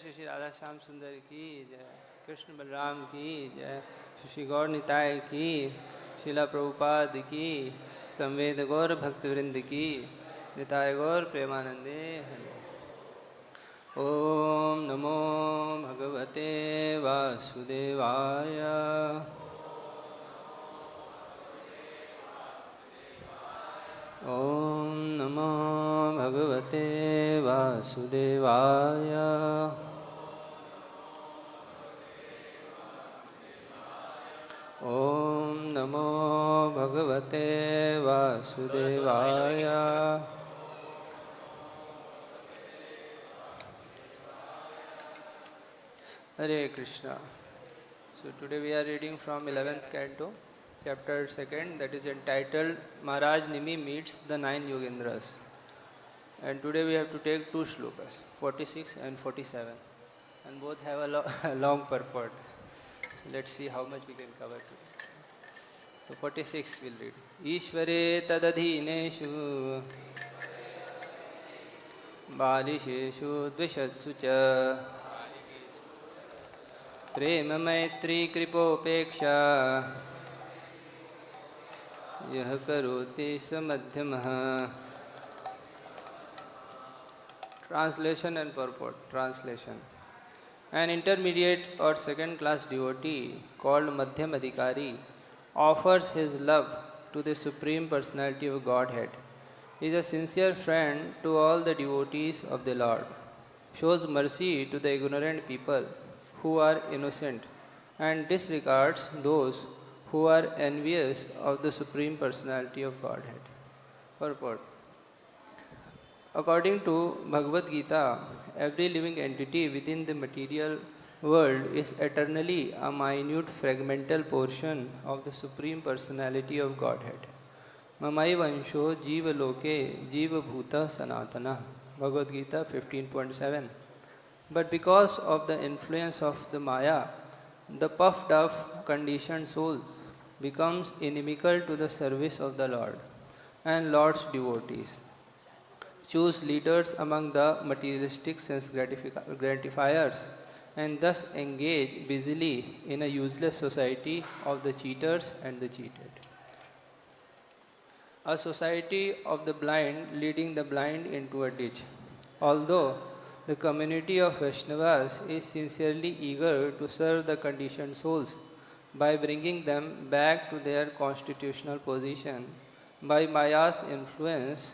श्री श्री राधा श्याम सुंदर की जय, कृष्ण बलराम की जय, श्री श्री गौर निताय की, शिला प्रभुपाद की, संवेद गौर भक्तवृंद की, निताय गौर प्रेमानंदे हरे। ओम नमो भगवते वासुदेवाय। ओम नमो भगवते वासुदेवाय। ओम नमो भगवते वासुदेवाय। Hare Krishna. So today we are reading from 11th canto, chapter 2nd, that is entitled Maharaj Nimi meets the 9 Yogendras. And today we have to take 2 shlokas, 46 and 47. And both have a long purport. Let's see how much we can cover today. So 46 we'll read. Ishvare tadadhineshu balisheshu dvishatsu cha प्रेम मैत्री कृपोपेक्षा यह करोति स मध्यमः. Translation and purport. Translation. An intermediate or second class devotee called Madhyam Adhikari offers his love to the Supreme Personality of Godhead. He is a sincere friend to all the devotees of the Lord, shows mercy to the ignorant people who are innocent, and disregards those who are envious of the Supreme Personality of Godhead. Purport. According to Bhagavad Gita, every living entity within the material world is eternally a minute fragmental portion of the Supreme Personality of Godhead. Mamai Vansho Jiva Loke Jiva Bhuta Sanatana. Bhagavad Gita 15.7. But because of the influence of the Maya, the puffed up conditioned soul becomes inimical to the service of the Lord and Lord's devotees. Choose leaders among the materialistic sense gratifiers and thus engage busily in a useless society of the cheaters and the cheated. A society of the blind leading the blind into a ditch. Although the community of Vaishnavas is sincerely eager to serve the conditioned souls by bringing them back to their constitutional position, by Maya's influence,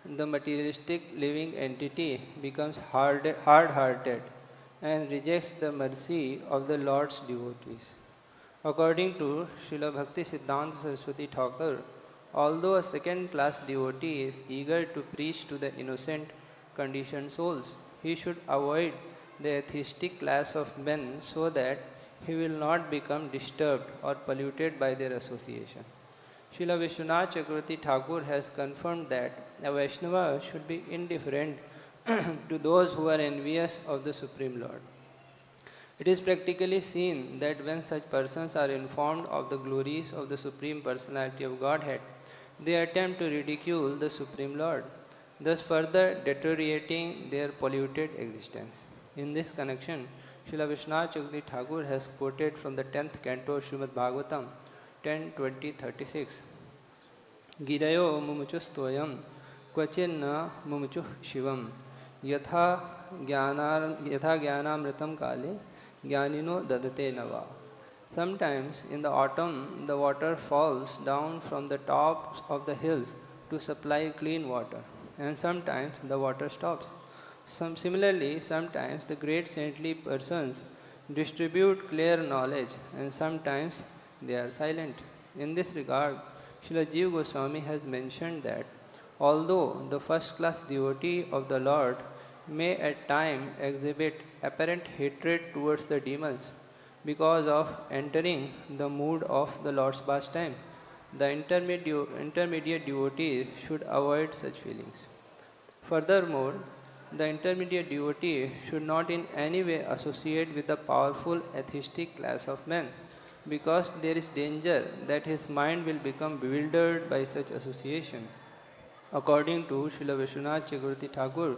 the materialistic living entity becomes hard-hearted and rejects the mercy of the Lord's devotees. According to Srila Bhakti Siddhanta Saraswati Thakur, although a second-class devotee is eager to preach to the innocent conditioned souls, he should avoid the atheistic class of men so that he will not become disturbed or polluted by their association. Srila Vishwanath Chakravarti Thakur has confirmed that a Vaishnava should be indifferent to those who are envious of the Supreme Lord. It is practically seen that when such persons are informed of the glories of the Supreme Personality of Godhead, they attempt to ridicule the Supreme Lord, thus further deteriorating their polluted existence. In this connection, Srila Vishwanath Chakravarti Thakur has quoted from the 10th canto Srimad Bhagavatam 10.20.36. Girayo mumuchustoyam kvachinna mumuchuh shivam yatha jnanamritam kale jnanino dadate nava. Sometimes in the autumn the water falls down from the tops of the hills to supply clean water, and sometimes the water stops. Similarly, sometimes the great saintly persons distribute clear knowledge, and sometimes they are silent. In this regard, Srila Jiva Goswami has mentioned that although the first-class devotee of the Lord may at times exhibit apparent hatred towards the demons because of entering the mood of the Lord's pastime, the intermediate devotee should avoid such feelings. Furthermore, the intermediate devotee should not in any way associate with the powerful atheistic class of men, because there is danger that his mind will become bewildered by such association. According to Srila Vishwanath Chakravarti Thakur,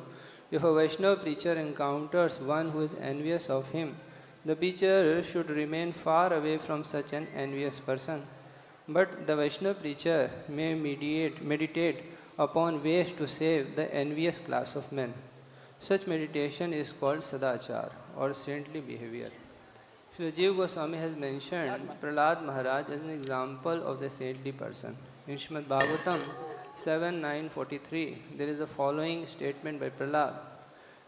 If a Vaishnava preacher encounters one who is envious of him, the preacher should remain far away from such an envious person. But the Vaishnava preacher may meditate upon ways to save the envious class of men. Such meditation is called sadachar or saintly behavior. Sri Jiva Goswami has mentioned Prahlad Maharaj as an example of the saintly person. In Srimad Bhagavatam 7.9.43, there is the following statement by Prahlad.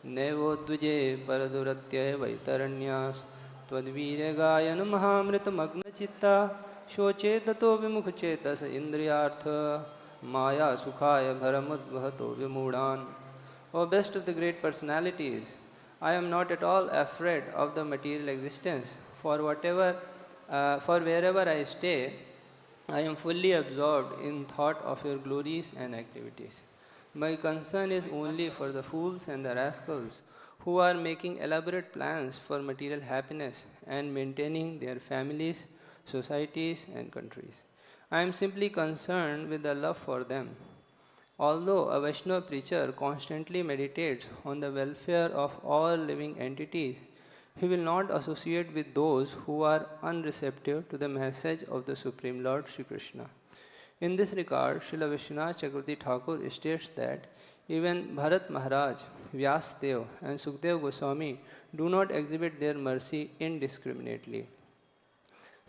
Nevo dvije paraduratya vaitaranyas tvadvire gayan mahamrita magna chitta shoche tato vimukha chetas indriyartha maya sukhaya bharamudvahato vimudan. O best of the great personalities, I am not at all afraid of the material existence, for wherever I stay, I am fully absorbed in thought of your glories and activities. My concern is only for the fools and the rascals who are making elaborate plans for material happiness and maintaining their families, societies, and countries. I am simply concerned with the love for them. Although a Vaishnava preacher constantly meditates on the welfare of all living entities, he will not associate with those who are unreceptive to the message of the Supreme Lord Sri Krishna. In this regard, Srila Vishwanath Chakravarti Thakur states that even Bharat Maharaj, Vyasdev, and Sukdev Goswami do not exhibit their mercy indiscriminately.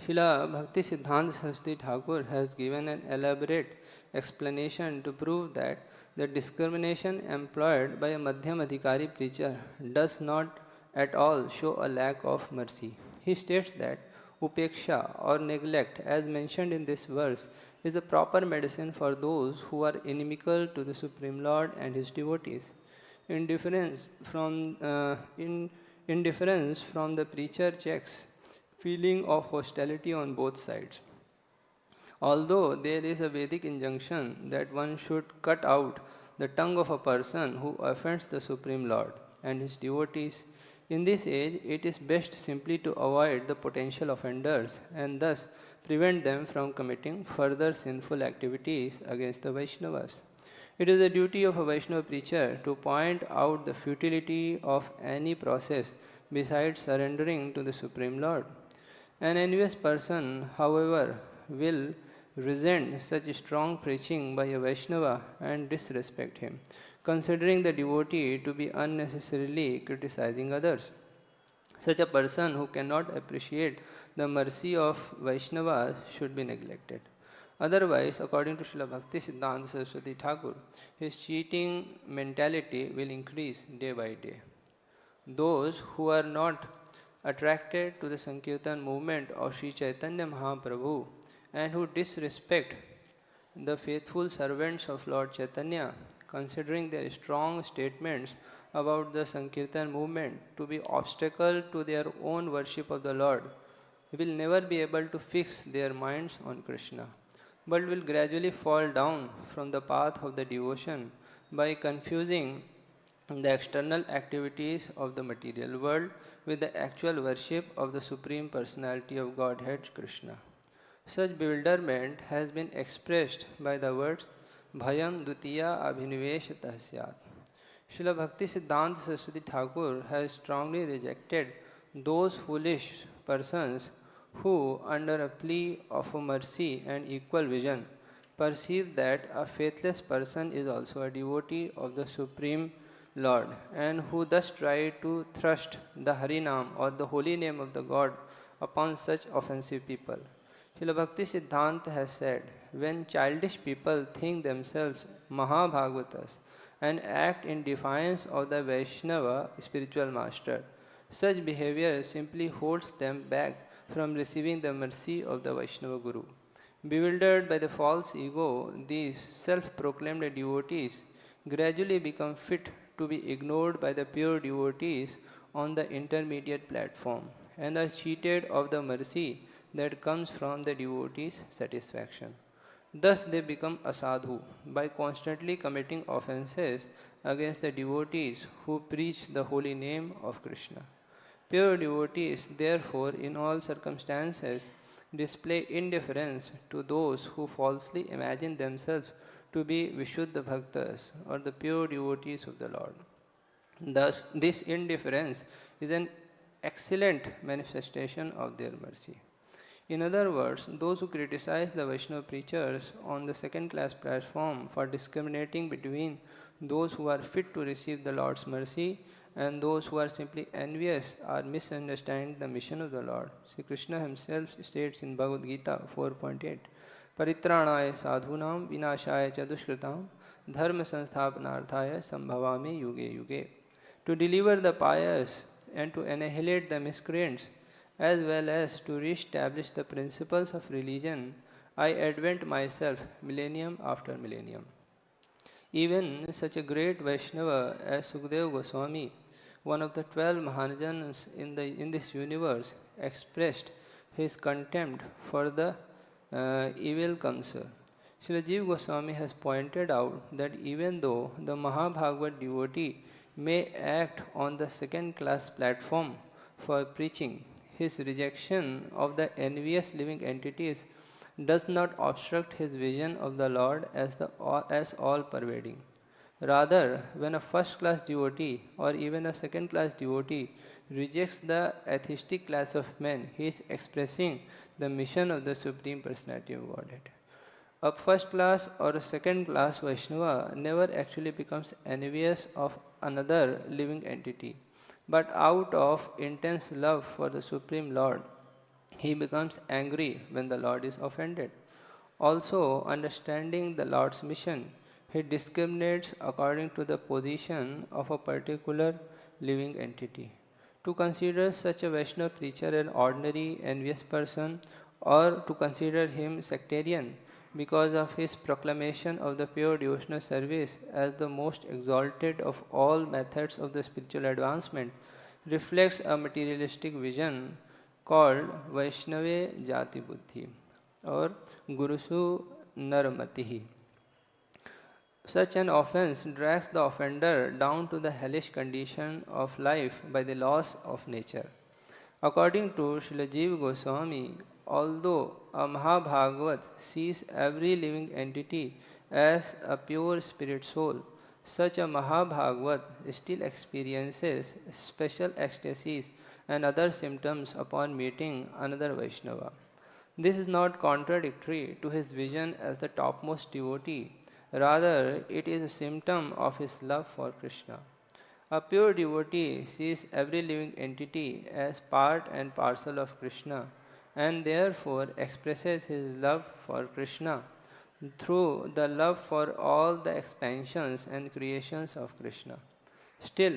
Srila Bhakti Siddhanta Saraswati Thakur has given an elaborate explanation to prove that the discrimination employed by a Madhyam Adhikari preacher does not at all show a lack of mercy. He states that upeksha or neglect, as mentioned in this verse, is the proper medicine for those who are inimical to the Supreme Lord and His devotees. Indifference from the preacher checks feeling of hostility on both sides. Although there is a Vedic injunction that one should cut out the tongue of a person who offends the Supreme Lord and his devotees, in this age it is best simply to avoid the potential offenders and thus prevent them from committing further sinful activities against the Vaishnavas. It is the duty of a Vaishnava preacher to point out the futility of any process besides surrendering to the Supreme Lord. An envious person, however, will resent such strong preaching by a Vaishnava and disrespect him, considering the devotee to be unnecessarily criticizing others. Such a person who cannot appreciate the mercy of Vaishnavas should be neglected. Otherwise, according to Srila Bhakti Siddhanta Saraswati Thakur, his cheating mentality will increase day by day. Those who are not attracted to the Sankirtan movement of Sri Chaitanya Mahaprabhu and who disrespect the faithful servants of Lord Chaitanya, considering their strong statements about the Sankirtan movement to be obstacle to their own worship of the Lord, will never be able to fix their minds on Krishna, but will gradually fall down from the path of the devotion by confusing the external activities of the material world with the actual worship of the Supreme Personality of Godhead Krishna. Such bewilderment has been expressed by the words Bhayam Dutiya Abhiniveshatah Syat. Srila Bhakti Siddhanta Saraswati Thakur has strongly rejected those foolish persons who, under a plea of a mercy and equal vision, perceive that a faithless person is also a devotee of the Supreme Lord, and who thus try to thrust the Harinam or the holy name of the God upon such offensive people. Srila Bhakti Siddhanta has said, when childish people think themselves Mahabhagavatas and act in defiance of the Vaishnava spiritual master, such behavior simply holds them back from receiving the mercy of the Vaishnava Guru. Bewildered by the false ego, these self-proclaimed devotees gradually become fit to be ignored by the pure devotees on the intermediate platform and are cheated of the mercy that comes from the devotees' satisfaction. Thus they become asadhu by constantly committing offenses against the devotees who preach the holy name of Krishna. Pure devotees, therefore, in all circumstances, display indifference to those who falsely imagine themselves to be Vishuddha Bhaktas or the pure devotees of the Lord. Thus, this indifference is an excellent manifestation of their mercy. In other words, those who criticize the Vaishnava preachers on the second class platform for discriminating between those who are fit to receive the Lord's mercy and those who are simply envious are misunderstanding the mission of the Lord. Sri Krishna himself states in Bhagavad Gita 4.8, Paritranaya sadhunam vinashaya cha dushkritam dharma sansthapanarthaya sambhavami yuge yuge. To deliver the pious and to annihilate the miscreants, as well as to re-establish the principles of religion, I advent myself millennium after millennium. Even such a great Vaishnava as Sukadeva Goswami, one of the 12 Mahanjans in this universe, expressed his contempt for the evil Kamsa. Srila Jiva Goswami has pointed out that even though the Mahabhagavad devotee may act on the second class platform for preaching, his rejection of the envious living entities does not obstruct his vision of the Lord as all pervading. Rather, when a first class devotee or even a second class devotee rejects the atheistic class of men, he is expressing the mission of the Supreme Personality of Godhead. A first class or a second class Vaishnava never actually becomes envious of another living entity, but out of intense love for the Supreme Lord, he becomes angry when the Lord is offended. Also, understanding the Lord's mission, he discriminates according to the position of a particular living entity. To consider such a Vaishnava preacher an ordinary envious person, or to consider him sectarian because of his proclamation of the pure devotional service as the most exalted of all methods of the spiritual advancement, reflects a materialistic vision called Vaishnava Jati Buddhi or Gurusu Narmatihi. Such an offense drags the offender down to the hellish condition of life by the laws of nature. According to Srila Jiva Goswami, although a Mahabhagavat sees every living entity as a pure spirit soul, such a Mahabhagavat still experiences special ecstasies and other symptoms upon meeting another Vaishnava. This is not contradictory to his vision as the topmost devotee, rather, it is a symptom of his love for Krishna. A pure devotee sees every living entity as part and parcel of Krishna and therefore expresses his love for Krishna through the love for all the expansions and creations of Krishna. Still,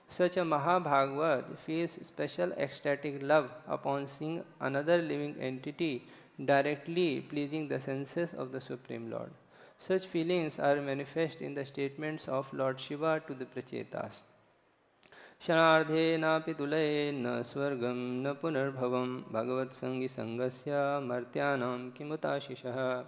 such a Mahabhagavat feels special ecstatic love upon seeing another living entity directly pleasing the senses of the Supreme Lord. Such feelings are manifest in the statements of Lord Shiva to the Prachetas. क्षणार्धेनापि तुलयेन्न स्वर्गं न पुनर्भवं भगवत्संगी संगस्य मर्त्यानां किमुताशिषः.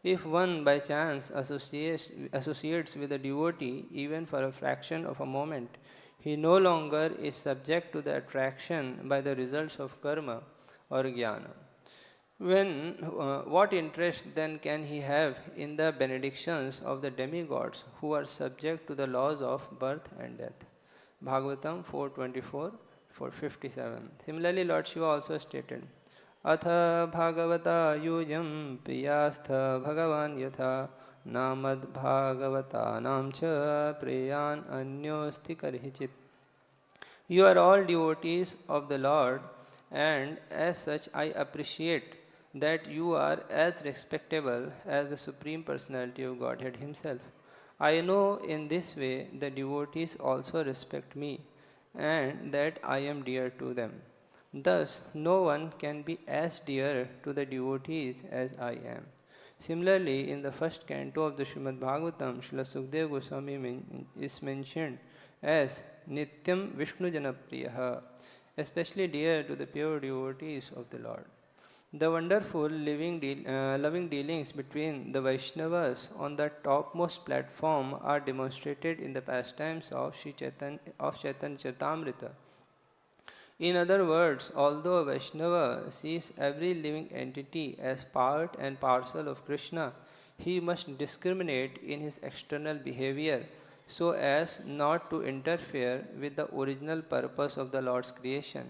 If one by chance associates with a devotee even for a fraction of a moment, he no longer is subject to the attraction by the results of karma or jnana. What interest then can he have in the benedictions of the demigods who are subject to the laws of birth and death? Bhagavatam 4.24, 457. Similarly, Lord Shiva also stated, Atha Bhagavata Yujam Priyastha Bhagavan Yatha Namad Bhagavata Namcha Priyan Anyosti Karhichit. You are all devotees of the Lord, and as such I appreciate that you are as respectable as the Supreme Personality of Godhead Himself. I know in this way the devotees also respect me and that I am dear to them. Thus, no one can be as dear to the devotees as I am. Similarly, in the first canto of the Srimad Bhagavatam, Srila Sukadeva Goswami is mentioned as Nityam Vishnu Janapriyaha, especially dear to the pure devotees of the Lord. The wonderful loving dealings between the Vaishnavas on the topmost platform are demonstrated in the pastimes of Chaitanya Charitamrita. In other words, although a Vaishnava sees every living entity as part and parcel of Krishna, he must discriminate in his external behavior so as not to interfere with the original purpose of the Lord's creation,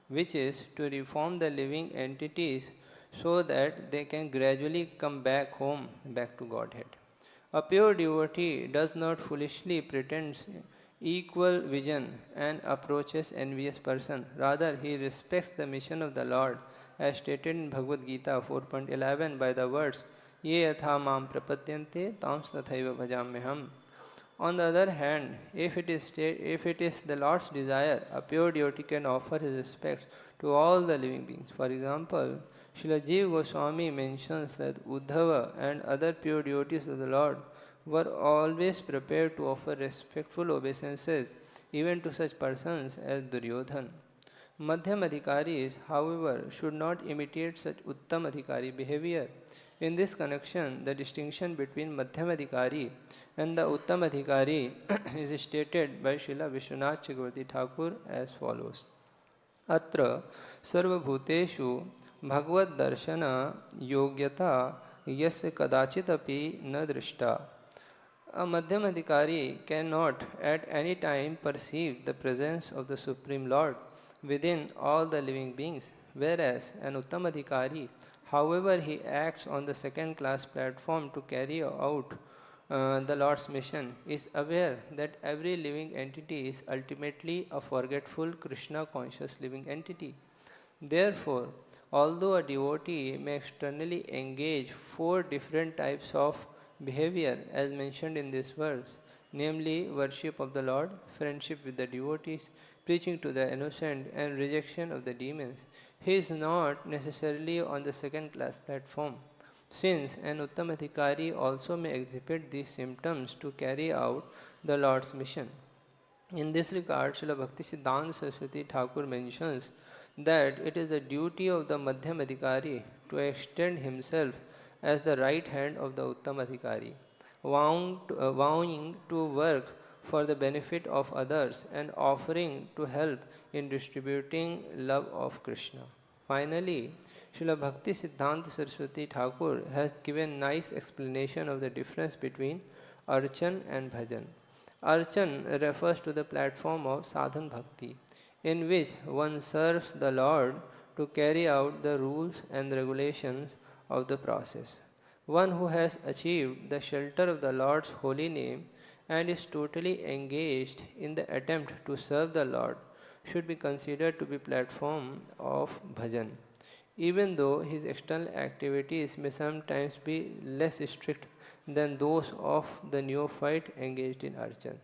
which is to reform the living entities so that they can gradually come back home, back to Godhead. A pure devotee does not foolishly pretend equal vision and approaches envious person. Rather, he respects the mission of the Lord as stated in Bhagavad Gita 4.11 by the words, Ye yatha mam prapadyante tams tathaiva bhajamyaham. On the other hand, if it is the Lord's desire, a pure devotee can offer his respects to all the living beings. For example, Srila Jiva Goswami mentions that Uddhava and other pure devotees of the Lord were always prepared to offer respectful obeisances even to such persons as Duryodhan. Madhyam Adhikaris, however, should not imitate such Uttam Adhikari behavior. In this connection, the distinction between Madhyam Adhikari and the Uttam Adhikari is stated by Srila Vishwanath Chakravarti Thakur as follows. Atra sarvabhuteshu bhagavad darshana yogyata yasya kadachitapi na drishta. A Madhyam Adhikari cannot at any time perceive the presence of the Supreme Lord within all the living beings, whereas an Uttam Adhikari, however he acts on the second class platform to carry out the Lord's mission, is aware that every living entity is ultimately a forgetful Krishna conscious living entity. Therefore, although a devotee may externally engage four different types of behavior as mentioned in this verse, namely worship of the Lord, friendship with the devotees, preaching to the innocent, and rejection of the demons, he is not necessarily on the second class platform, since an Uttam Adhikari also may exhibit these symptoms to carry out the Lord's mission. In this regard, Srila Bhaktisiddhanta Saraswati Thakur mentions that it is the duty of the Madhyam Adhikari to extend himself as the right hand of the Uttam Adhikari, vowing to work for the benefit of others and offering to help in distributing love of Krishna. Finally, Srila Bhakti Siddhanta Saraswati Thakur has given nice explanation of the difference between Archan and Bhajan. Archan refers to the platform of sadhan bhakti, in which one serves the Lord to carry out the rules and regulations of the process. One who has achieved the shelter of the Lord's holy name and is totally engaged in the attempt to serve the Lord should be considered to be platform of bhajan, even though his external activities may sometimes be less strict than those of the neophyte engaged in archan.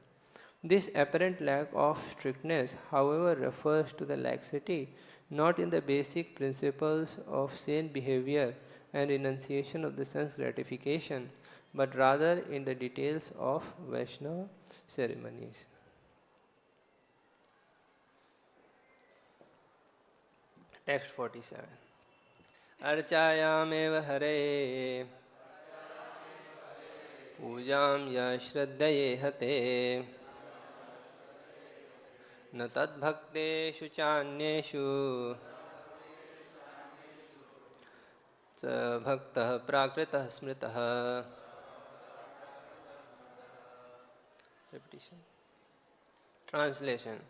This apparent lack of strictness, however, refers to the laxity not in the basic principles of sane behavior and renunciation of the sense gratification, but rather in the details of Vaishnava ceremonies. Text 47. Archayameva hare pujam ya shraddaye hate न तद्भक्तेषु चान्येषु स भक्तः प्राकृतः स्मृतः. Repetition. Translation.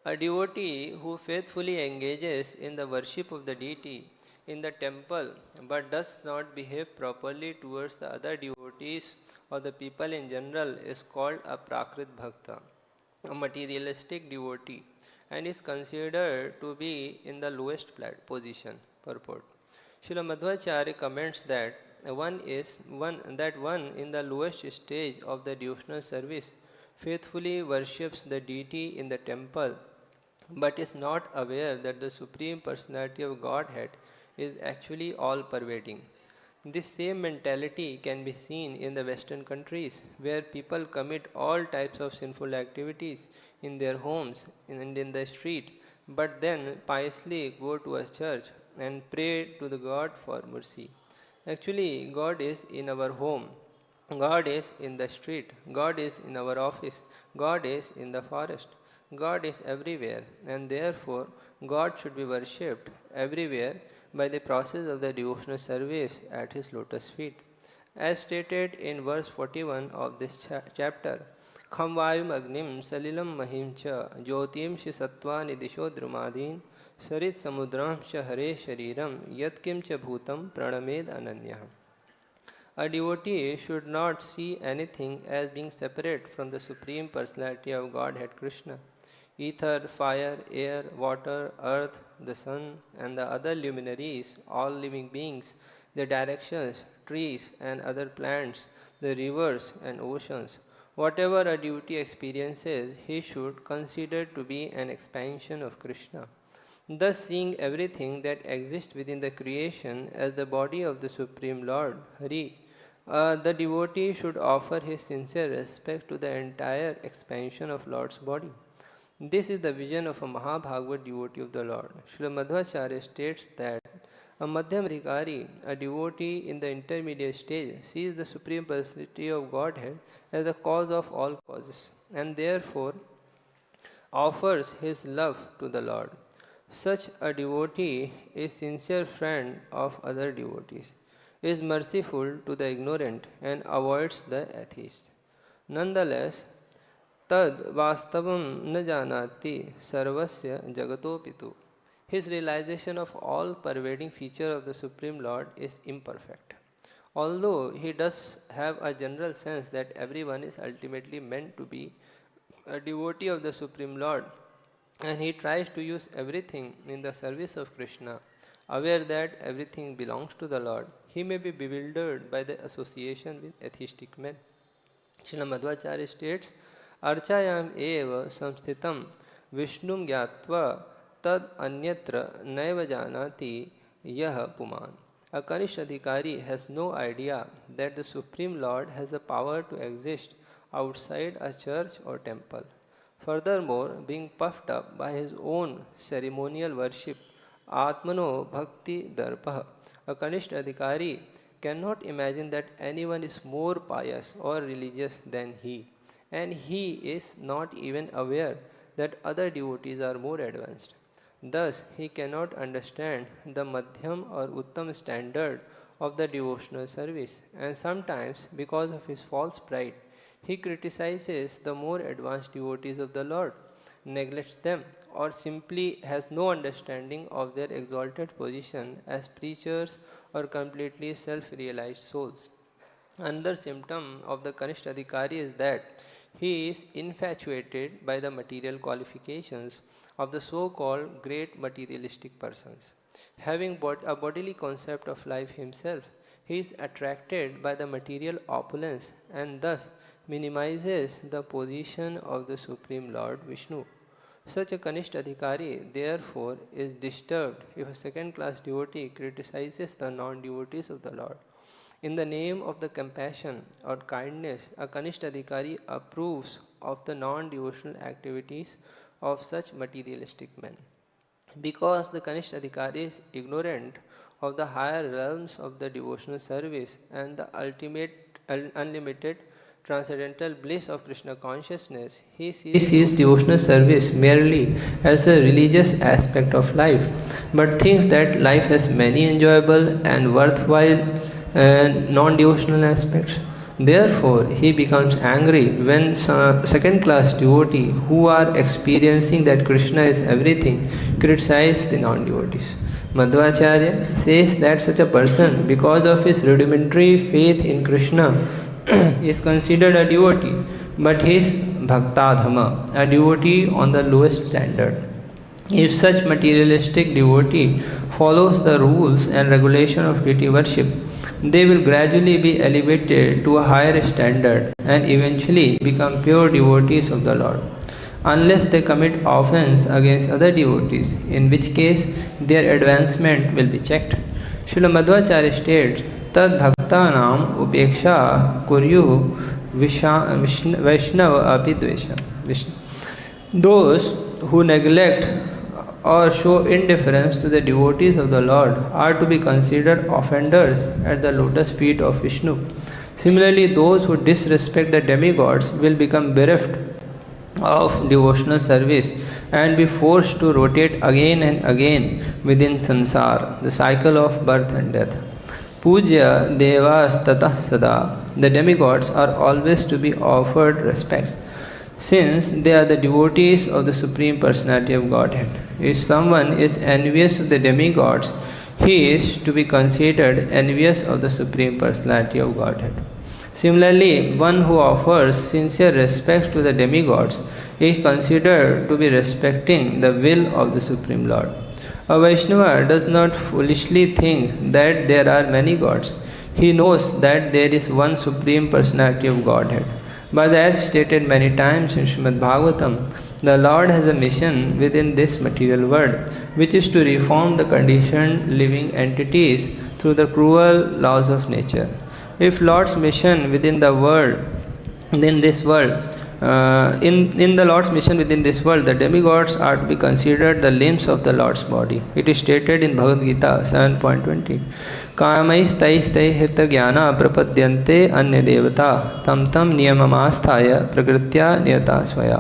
A devotee who faithfully engages in the worship of the deity in the temple but does not behave properly towards the other devotees or the people in general is called a prakrit bhakta, a materialistic devotee, and is considered to be in the lowest position. Purport. Srila Madhvacharya comments that one in the lowest stage of the devotional service faithfully worships the deity in the temple but is not aware that the Supreme Personality of Godhead is actually all-pervading. This same mentality can be seen in the Western countries, where people commit all types of sinful activities in their homes and in the street, but then piously go to a church and pray to the God for mercy. Actually, God is in our home, God is in the street, God is in our office, God is in the forest, God is everywhere, and therefore God should be worshipped everywhere by the process of the devotional service at His lotus feet. As stated in verse 41 of this chapter, Kham Vayum Agnim Salilam Mahim Cha Jyotim Shi Sattvani Disho Drumadin Sarit Samudram Cha Hare Shariram Yatkim Cha Bhutam Pranamed Ananya. A devotee should not see anything as being separate from the Supreme Personality of Godhead Krishna. Ether, fire, air, water, earth, the sun, and the other luminaries, all living beings, the directions, trees, and other plants, the rivers and oceans. Whatever a devotee experiences, he should consider to be an expansion of Krishna. Thus, seeing everything that exists within the creation as the body of the Supreme Lord, Hari, the devotee should offer his sincere respect to the entire expansion of Lord's body. This is the vision of a Mahabhagavad devotee of the Lord. Srila Madhvacharya states that a Madhyamadhikari, a devotee in the intermediate stage, sees the Supreme Personality of Godhead as the cause of all causes and therefore offers his love to the Lord. Such a devotee is sincere friend of other devotees, is merciful to the ignorant and avoids the atheist. Nonetheless, tad vastavam na janati sarvasya jagatopitu. His realization of all pervading feature of the Supreme Lord is imperfect. Although he does have a general sense that everyone is ultimately meant to be a devotee of the Supreme Lord, and he tries to use everything in the service of Krishna, aware that everything belongs to the Lord, he may be bewildered by the association with atheistic men. Srila Madhvacharya states, Archayam eva samsthitam Vishnum gyatva tad anyatra naiva janati yah puman. A Kanishta Adhikari has no idea that the Supreme Lord has the power to exist outside a church or temple. Furthermore, being puffed up by his own ceremonial worship, Atmano Bhakti Darpah, a Kanishta Adhikari cannot imagine that anyone is more pious or religious than he, and he is not even aware that other devotees are more advanced. Thus, he cannot understand the Madhyam or Uttam standard of the devotional service, and sometimes, because of his false pride, he criticizes the more advanced devotees of the Lord, neglects them, or simply has no understanding of their exalted position as preachers or completely self-realized souls. Another symptom of the Kanishta Adhikari is that he is infatuated by the material qualifications of the so-called great materialistic persons. Having a bodily concept of life himself, he is attracted by the material opulence and thus minimizes the position of the Supreme Lord Vishnu. Such a Kanishta Adhikari therefore is disturbed if a second-class devotee criticizes the non-devotees of the Lord. In the name of the compassion or kindness, a Kanishta Adhikari approves of the non-devotional activities of such materialistic men. Because the Kanishta Adhikari is ignorant of the higher realms of the devotional service and the ultimate unlimited transcendental bliss of Krishna consciousness, he sees devotional service merely as a religious aspect of life, but thinks that life has many enjoyable and worthwhile non-devotional aspects. Therefore, he becomes angry when second-class devotees who are experiencing that Krishna is everything criticize the non-devotees. Madhvacharya says that such a person, because of his rudimentary faith in Krishna, is considered a devotee, but he is bhaktadhama, a devotee on the lowest standard. If such materialistic devotee follows the rules and regulation of deity worship, they will gradually be elevated to a higher standard and eventually become pure devotees of the Lord, unless they commit offense against other devotees, in which case their advancement will be checked. Srila Madhvacharya states, Tad bhaktanam upeksha kuryu vaishnava apidvesha. Those who neglect or show indifference to the devotees of the Lord are to be considered offenders at the lotus feet of Vishnu. Similarly, those who disrespect the demigods will become bereft of devotional service and be forced to rotate again and again within samsara, the cycle of birth and death. Puja devas tatah sada. The demigods are always to be offered respect, since they are the devotees of the Supreme Personality of Godhead. If someone is envious of the demigods, he is to be considered envious of the Supreme Personality of Godhead. Similarly, one who offers sincere respect to the demigods is considered to be respecting the will of the Supreme Lord. A Vaishnava does not foolishly think that there are many gods. He knows that there is one Supreme Personality of Godhead. But as stated many times in Srimad Bhagavatam, the Lord has a mission within this material world, which is to reform the conditioned living entities through the cruel laws of nature. If Lord's mission within the world, in this world, in the Lord's mission within this world, the demigods are to be considered the limbs of the Lord's body. It is stated in Bhagavad Gita 7.20. कामैस्तैस्तै हितज्ञाना प्रपद्यन्ते अन्य देवता तम तम नियममास्थाय प्रकृत्या नियता स्वया.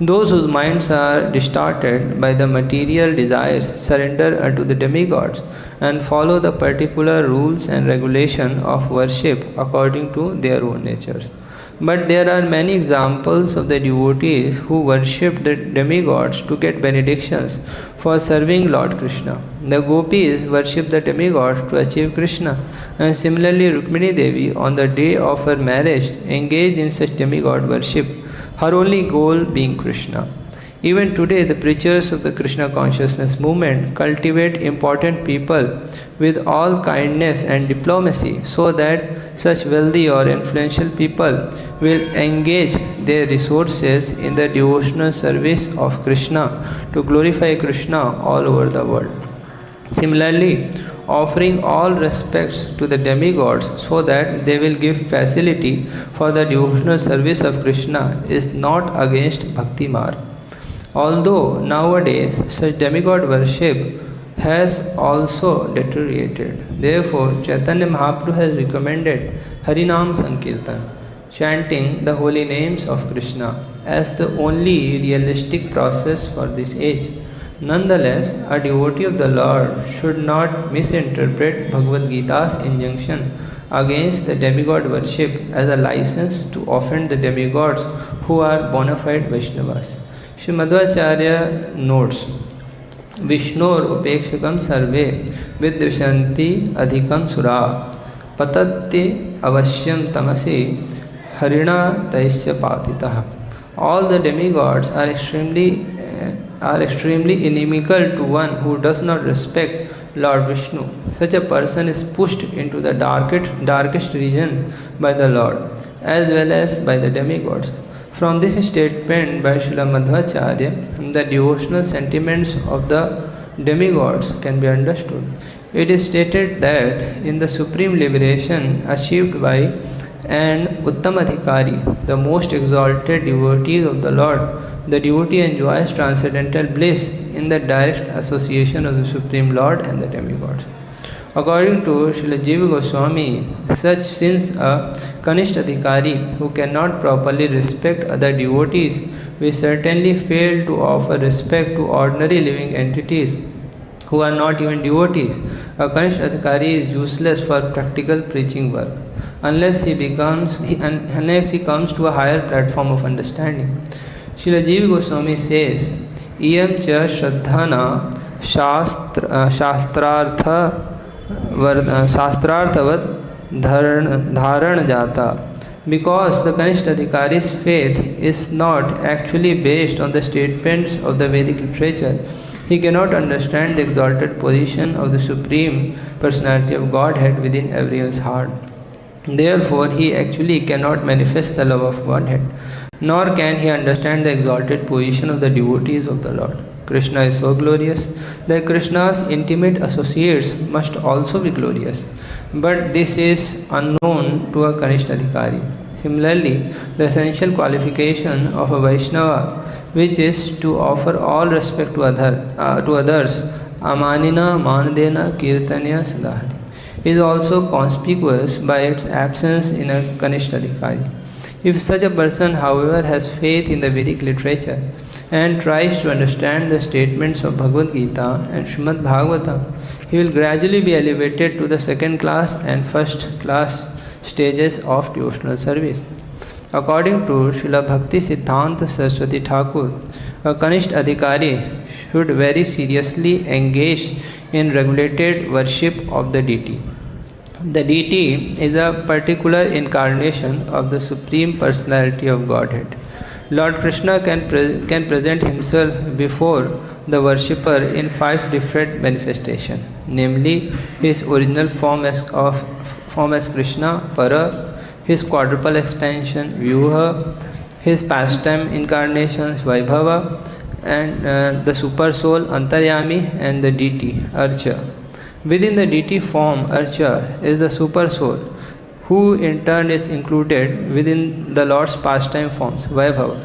Those whose minds are distorted by the material desires surrender unto the demigods and follow the particular rules and regulation of worship according to their own natures. But there are many examples of the devotees who worship the demigods to get benedictions for serving Lord Krishna. The gopis worship the demigods to achieve Krishna, and similarly Rukmini Devi on the day of her marriage engaged in such demigod worship, her only goal being Krishna. Even today, the preachers of the Krishna consciousness movement cultivate important people with all kindness and diplomacy, so that such wealthy or influential people will engage their resources in the devotional service of Krishna to glorify Krishna all over the world. Similarly, offering all respects to the demigods so that they will give facility for the devotional service of Krishna is not against Bhakti Marg. Although nowadays such demigod worship has also deteriorated, therefore Chaitanya Mahaprabhu has recommended Harinam Sankirtan, chanting the holy names of Krishna, as the only realistic process for this age. Nonetheless, a devotee of the Lord should not misinterpret Bhagavad Gita's injunction against the demigod worship as a license to offend the demigods who are bona fide Vaishnavas. Sri Madhvacharya notes, Vishnor upekshakam sarve vidvishanti adhikam sura patatti avasyam tamasi harina taisya patitah. All the demigods are extremely inimical to one who does not respect Lord Vishnu. Such a person is pushed into the darkest regions by the Lord as well as by the demigods. From this statement by Srila Madhvacharya, the devotional sentiments of the demigods can be understood. It is stated that in the supreme liberation achieved by an Uttamadhikari, the most exalted devotees of the Lord, the devotee enjoys transcendental bliss in the direct association of the Supreme Lord and the demigods. According to Srila Jiva Goswami, since a Kanishta Adhikari who cannot properly respect other devotees, we certainly fail to offer respect to ordinary living entities who are not even devotees. A Kanishta Adhikari is useless for practical preaching work unless he comes to a higher platform of understanding. Srila Jiva Goswami says, Iyam cha shraddhana shastrarthavat dharan jata. Because the Kanishta Adhikari's faith is not actually based on the statements of the Vedic literature, he cannot understand the exalted position of the Supreme Personality of Godhead within everyone's heart. Therefore, he actually cannot manifest the love of Godhead, nor can he understand the exalted position of the devotees of the Lord. Krishna is so glorious that Krishna's intimate associates must also be glorious. But this is unknown to a Kanishta Adhikari. Similarly, the essential qualification of a Vaishnava, which is to offer all respect to others, amanina manadena kirtanya sadhari, is also conspicuous by its absence in a Kanishta Adhikari. If such a person, however, has faith in the Vedic literature and tries to understand the statements of Bhagavad Gita and Srimad Bhagavatam, he will gradually be elevated to the second class and first class stages of devotional service. According to Srila Bhakti Siddhanta Saraswati Thakur, a Kanishta Adhikari should very seriously engage in regulated worship of the deity. The deity is a particular incarnation of the Supreme Personality of Godhead. Lord Krishna can present himself before the worshipper in 5 different manifestations, namely his original form as Krishna, Para, his quadruple expansion, Vyuha, his pastime incarnations, Vaibhava, and the super soul, Antaryami, and the deity, Archa. Within the deity form, Archa is the super soul, who in turn is included within the Lord's pastime forms, Vaibhava.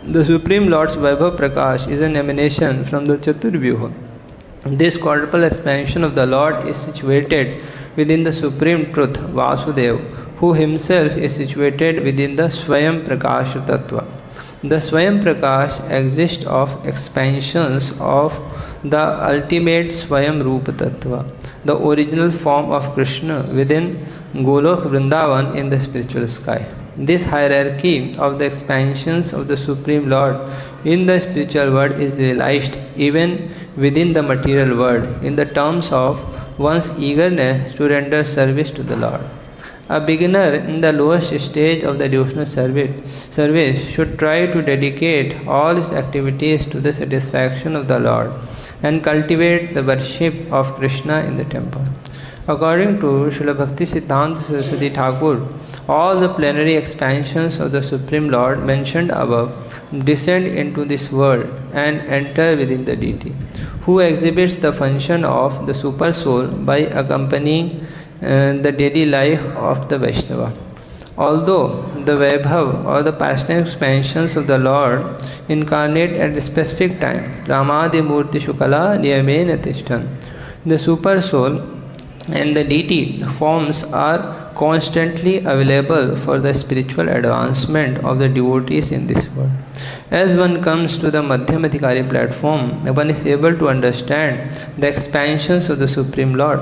The Supreme Lord's Vaibhava Prakash is an emanation from the Chaturvyuha. This quadruple expansion of the Lord is situated within the Supreme Truth, Vasudeva, who himself is situated within the Swayam Prakash Tattva. The Swayam Prakash exists of expansions of the ultimate Swayam Rupa Tattva, the original form of Krishna within Golok Vrindavan in the spiritual sky. This hierarchy of the expansions of the Supreme Lord in the spiritual world is realized even within the material world in the terms of one's eagerness to render service to the Lord. A beginner in the lowest stage of the devotional service should try to dedicate all his activities to the satisfaction of the Lord and cultivate the worship of Krishna in the temple. According to Srila Bhakti Siddhanta Saraswati Thakur, all the plenary expansions of the Supreme Lord mentioned above descend into this world and enter within the deity, who exhibits the function of the super soul by accompanying the daily life of the Vaishnava. Although the Vaibhav or the pastime expansions of the Lord incarnate at a specific time, Ramadi Murti Shukala Niyamena Tishtan, the super soul and the deity forms are constantly available for the spiritual advancement of the devotees in this world. As one comes to the Madhyamadhikari platform, one is able to understand the expansions of the Supreme Lord,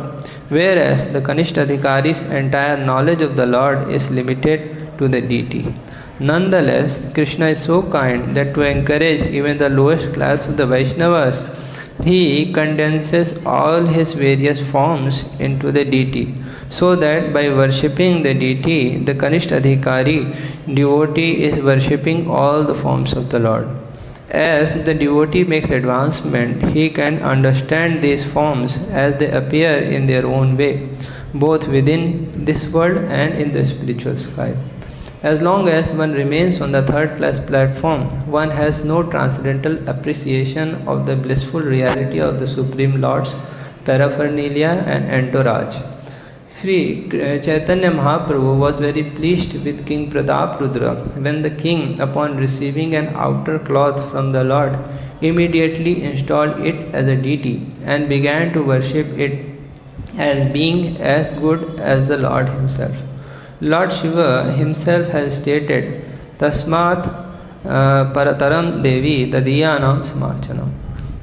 whereas the Kanishta Adhikari's entire knowledge of the Lord is limited to the deity. Nonetheless, Krishna is so kind that to encourage even the lowest class of the Vaishnavas, he condenses all his various forms into the deity, so that by worshipping the deity, the Kanishta Adhikari devotee is worshipping all the forms of the Lord. As the devotee makes advancement, he can understand these forms as they appear in their own way, both within this world and in the spiritual sky. As long as one remains on the third class platform, one has no transcendental appreciation of the blissful reality of the Supreme Lord's paraphernalia and entourage. Sri Chaitanya Mahaprabhu was very pleased with King Prataprudra when the king, upon receiving an outer cloth from the Lord, immediately installed it as a deity and began to worship it as being as good as the Lord himself. Lord Shiva himself has stated, Tasmat Parataram Devi Tadiyanam Samachanam.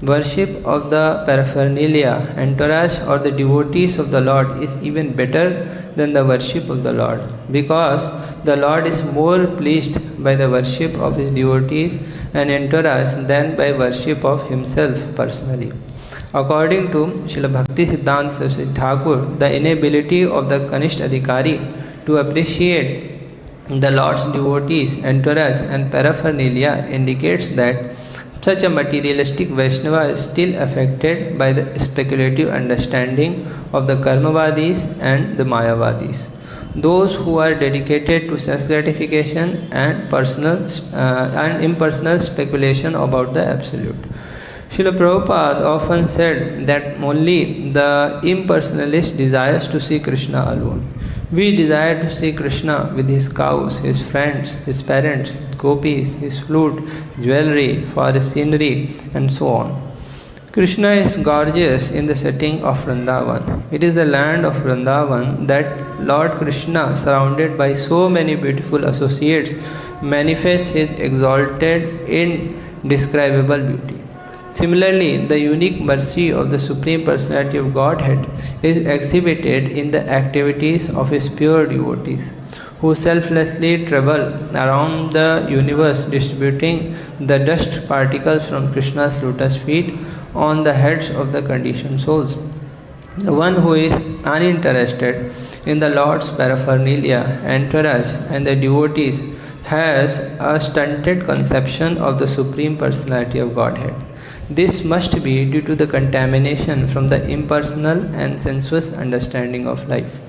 Worship of the paraphernalia, entourage or the devotees of the Lord is even better than the worship of the Lord, because the Lord is more pleased by the worship of his devotees and entourage than by worship of himself personally. According to Srila Bhakti Siddhanta Saraswati Thakur, the inability of the Kanishta Adhikari to appreciate the Lord's devotees, entourage and paraphernalia indicates that such a materialistic Vaishnava is still affected by the speculative understanding of the Karmavadis and the Mayavadis, those who are dedicated to sense gratification and impersonal speculation about the Absolute. Srila Prabhupada often said that only the impersonalist desires to see Krishna alone. We desire to see Krishna with his cows, his friends, his parents, gopis, his flute, jewelry, forest scenery, and so on. Krishna is gorgeous in the setting of Vrindavan. It is the land of Vrindavan that Lord Krishna, surrounded by so many beautiful associates, manifests his exalted, indescribable beauty. Similarly, the unique mercy of the Supreme Personality of Godhead is exhibited in the activities of His pure devotees, who selflessly travel around the universe distributing the dust particles from Krishna's lotus feet on the heads of the conditioned souls. The one who is uninterested in the Lord's paraphernalia, entourage, and the devotees has a stunted conception of the Supreme Personality of Godhead. This must be due to the contamination from the impersonal and sensuous understanding of life.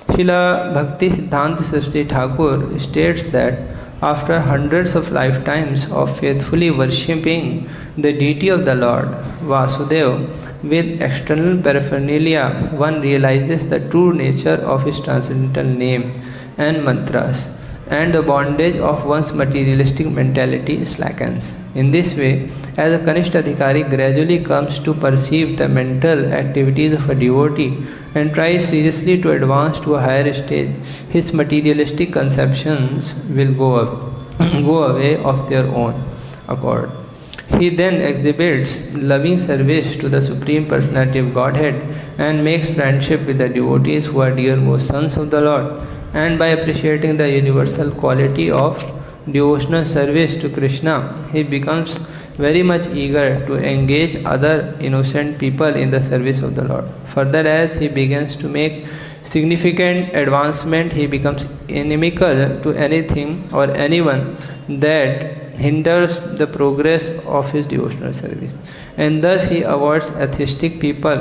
Srila Bhakti Siddhanta Saraswati Thakur states that after hundreds of lifetimes of faithfully worshipping the deity of the Lord, Vasudeva, with external paraphernalia, one realizes the true nature of his transcendental name and mantras, and the bondage of one's materialistic mentality slackens. In this way, as a Kanishta Adhikari gradually comes to perceive the mental activities of a devotee and tries seriously to advance to a higher stage, his materialistic conceptions will go away of their own accord. He then exhibits loving service to the Supreme Personality of Godhead and makes friendship with the devotees who are dearmost sons of the Lord. And by appreciating the universal quality of devotional service to Krishna, he becomes very much eager to engage other innocent people in the service of the Lord. Further, as he begins to make significant advancement, he becomes inimical to anything or anyone that hinders the progress of his devotional service, and thus he avoids atheistic people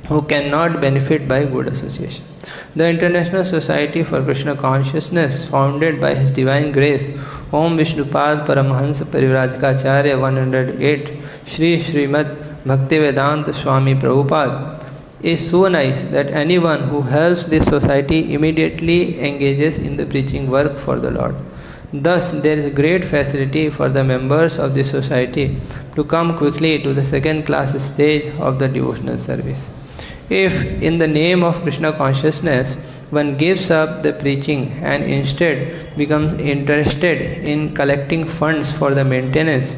who cannot benefit by good association. The International Society for Krishna Consciousness, founded by His Divine Grace, Om Vishnupad Paramahansa Parivrajikacharya 108, Shri Srimad Bhaktivedanta Swami Prabhupada, is so nice that anyone who helps this society immediately engages in the preaching work for the Lord. Thus, there is great facility for the members of the society to come quickly to the second class stage of the devotional service. If, in the name of Krishna consciousness, one gives up the preaching and instead becomes interested in collecting funds for the maintenance,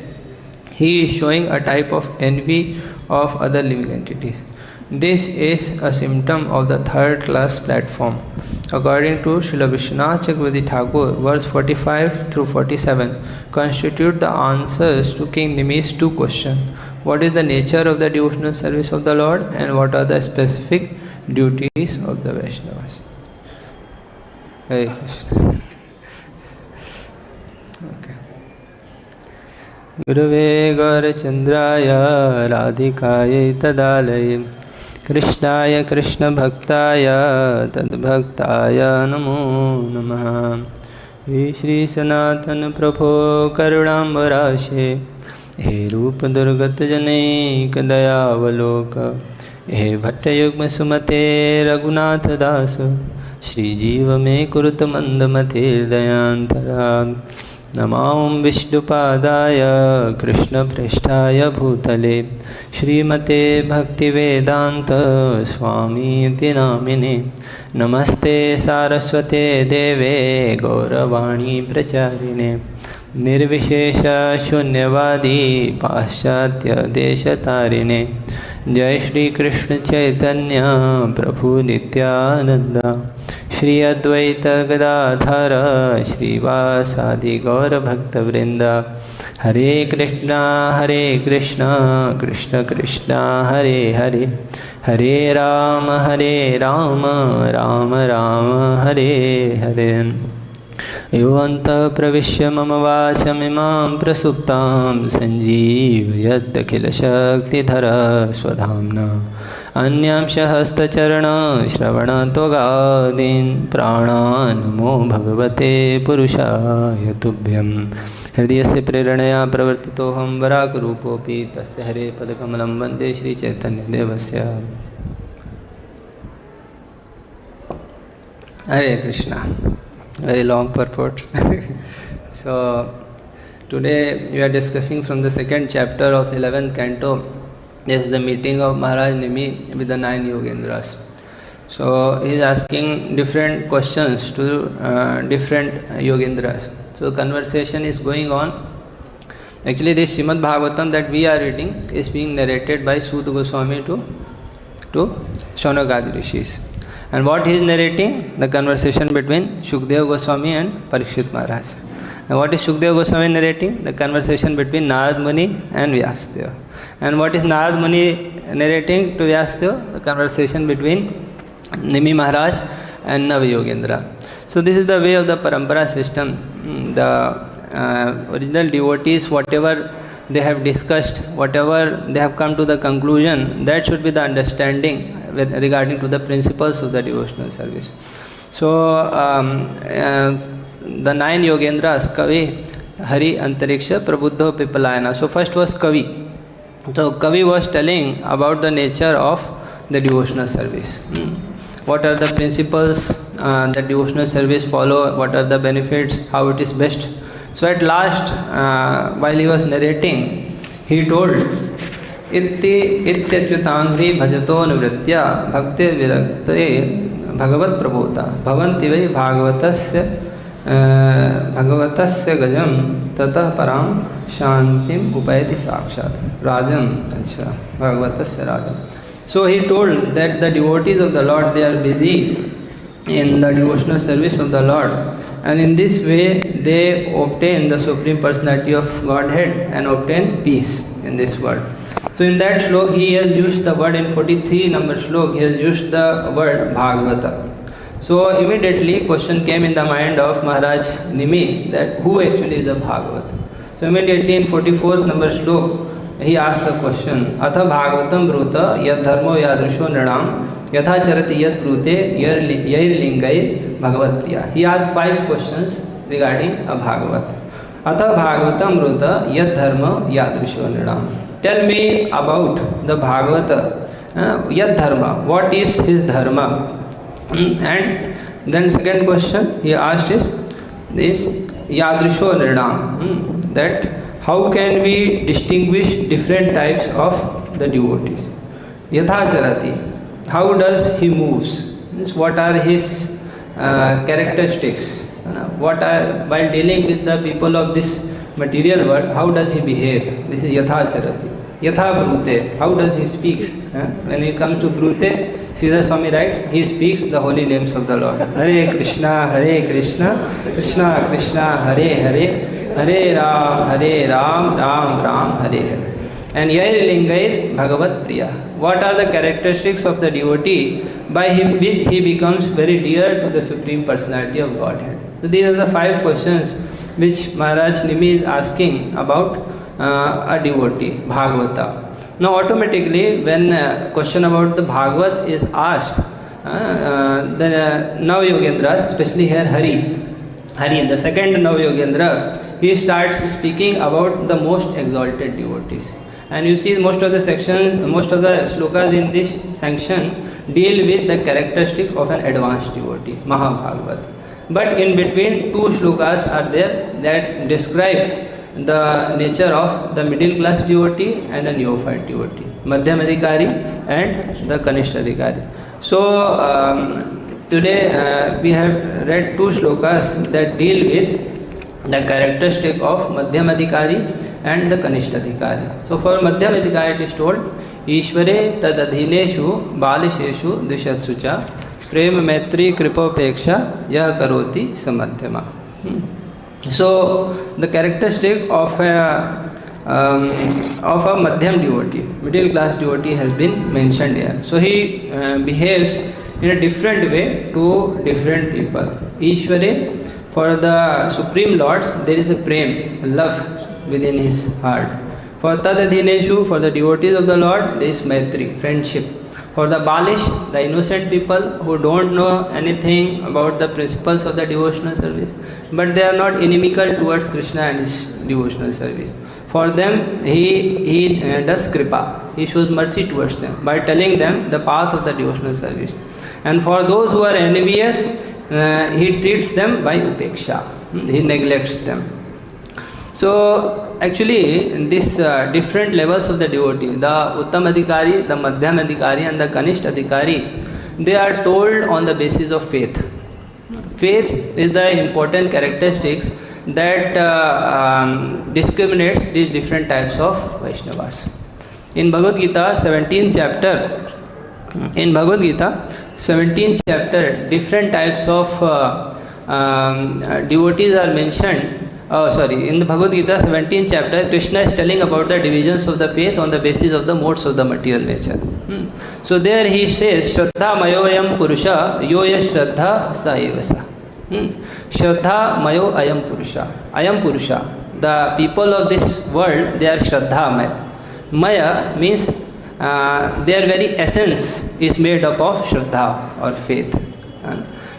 he is showing a type of envy of other living entities. This is a symptom of the third class platform. According to Srila Vishwanath Chakravarti Thakur, verse 45 through 47 constitute the answers to King Nimish's two questions. What is the nature of the devotional service of the Lord, and what are the specific duties of the Vaishnavas? Hare Krishna. Okay. Gurave Gaurachandraya Radhikaya Tadalaya Krishnaya Krishna Bhaktaya Tadbhaktaya Namo Namaha. Shri Sanatana Prabhu Karunambarashe हे रूप दुर्गत जनेक दयावलोक हे भट्ट युग्म सुमते रघुनाथ दास श्री जीव में कुरुत मंदमते दयांतरा नमां विष्णुपादाय कृष्ण पृष्ठाय भूतले श्रीमते भक्तिवेदांत स्वामी नामिने नमस्ते सारस्वते देवे गौरवाणी प्रचारिणे निर्विशेष शून्यवादी पाश्चात्य देशतारिणे जय श्री कृष्ण चैतन्य प्रभु नित्यानंद श्री अद्वैत गदाधर श्रीवासादि गौर भक्तवृंद हरे कृष्णा कृष्ण कृष्णा हरे हरे हरे राम राम राम हरे हरे यो अन्तः प्रविश्य मम वाचमिमां प्रसुप्तां सञ्जीवयत्यखिलशक्तिधर स्वधाम्ना अन्यांश हस्तचरणश्रवणत्वगादीन् प्राणान्नमो भगवते पुरुषाय तुभ्यं हृदयस्य प्रेरणया प्रवर्तितोऽहं वराकरूपोऽपि तस्य हरे पदकमलं वन्दे श्रीचैतन्यदेवस्य। हरे Krishna. Very long purport. So today we are discussing from the second chapter of 11th canto. This is the meeting of Maharaj Nimi with the 9 Yogendras. So he is asking different questions to different Yogendras. So conversation is going on Actually, this Srimad Bhagavatam that we are reading is being narrated by Sudha Goswami to Shaunakadi Rishis. And what he is narrating? The conversation between Shukdev Goswami and Parikshit Maharaj. And what is Shukdev Goswami narrating? The conversation between Narad Muni and Vyasdeva. And what is Narad Muni narrating to Vyasdeva? The conversation between Nimi Maharaj and Nav Yogendra. So this is the way of the parampara system. The original devotees, whatever they have discussed, whatever they have come to the conclusion, that should be the understanding regarding to the principles of the devotional service. So the 9 Yogendras, Kavi, Hari, Antariksha, Prabuddha, Pipalayana. So first was Kavi. So Kavi was telling about the nature of the devotional service. What are the principles that devotional service follow, what are the benefits, how it is best. So at last, while he was narrating, he told, Ityachyutangri bhajato nivritya bhaktir virakte bhagavat prabhota bhavanti vai bhagavatasya gajam tatah param shantim upayati sakshat rajan bhagavatasya rajan. So he told that the devotees of the Lord, they are busy in the devotional service of the Lord, and in this way they obtain the Supreme Personality of Godhead and obtain peace in this world. So in that slok he has used the word, in 43 number slok he has used the word Bhagavata. So immediately question came in the mind of Maharaj Nimi that who actually is a Bhagavat. So immediately in 44th number slok he asked the question, Atha Bhagavatam Bruta Yad Dharmo Yadrisho Nradam Yatha Charati Yad Brute Yair Lingai Bhagavat Priya. He asked 5 questions regarding a Bhagavat. Atha Bhagavatam Bruta Yad Dharma Yadrisho Nradam. Tell me about the Bhagavata. Yad Dharma, what is his dharma? And then second question he asked is this Yadrisho Nradam, that how can we distinguish different types of the devotees? Yatha Charati, how does he moves? Means what are his characteristics? What are, while dealing with the people of this material world, how does he behave? This is Yatha Charati. Yatha Brute, how does he speaks? When it comes to Brute, Sridhar Swami writes, he speaks the holy names of the Lord. Hare Krishna, Krishna Krishna, Hare Hare, Hare Ram, Ram Ram, Hare Hare. And Yair Lingair Bhagavat Priya. What are the characteristics of the devotee by which he becomes very dear to the Supreme Personality of Godhead? So these are the 5 questions which Maharaj Nimi is asking about a devotee, Bhagavata. Now automatically when a question about the Bhagavat is asked, the Nav Yogendras, especially here Hari, the second Nav Yogendra, he starts speaking about the most exalted devotees. And you see most of the sections, most of the slokas in this section deal with the characteristics of an advanced devotee, Mahabhagavat. But in between 2 slokas are there that describe the nature of the middle class devotee and a neophyte devotee, Madhyam Adhikari and the Kanishta Adhikari. So today we have read 2 slokas that deal with the characteristic of Madhyam Adhikari and the Kanishta Adhikari. So for Madhyam Adhikari it is told, Ishvare tadadhineshu balisheshu dishatsucha prem maitri kripopeksha yah karoti samadhyama. So the characteristic of a Madhyam devotee, middle class devotee, has been mentioned here. So he behaves in a different way to different people. Ishvare, for the Supreme Lords, there is a prem, love within his heart. For Tadadhineshu, for the devotees of the Lord, there is Maitri, friendship. For the Balish, the innocent people who don't know anything about the principles of the devotional service, but they are not inimical towards Krishna and his devotional service. For them, he does kripa, he shows mercy towards them by telling them the path of the devotional service. And for those who are envious, he treats them by upeksha, he neglects them. So actually in these different levels of the devotee, the Uttam Adhikari, the Madhyam Adhikari and the Kanishta Adhikari, they are told on the basis of faith. Faith is the important characteristics that discriminates these different types of Vaishnavas. In Bhagavad Gita 17th chapter, different types of devotees are mentioned. In the Bhagavad Gita 17th chapter, Krishna is telling about the divisions of the faith on the basis of the modes of the material nature. So there he says, Shraddha mayoyam purusha, yoya shraddha sa evasa. Shraddha mayo ayam purusha. The people of this world, they are Shraddha maya. Maya means their very essence is made up of Shraddha or faith.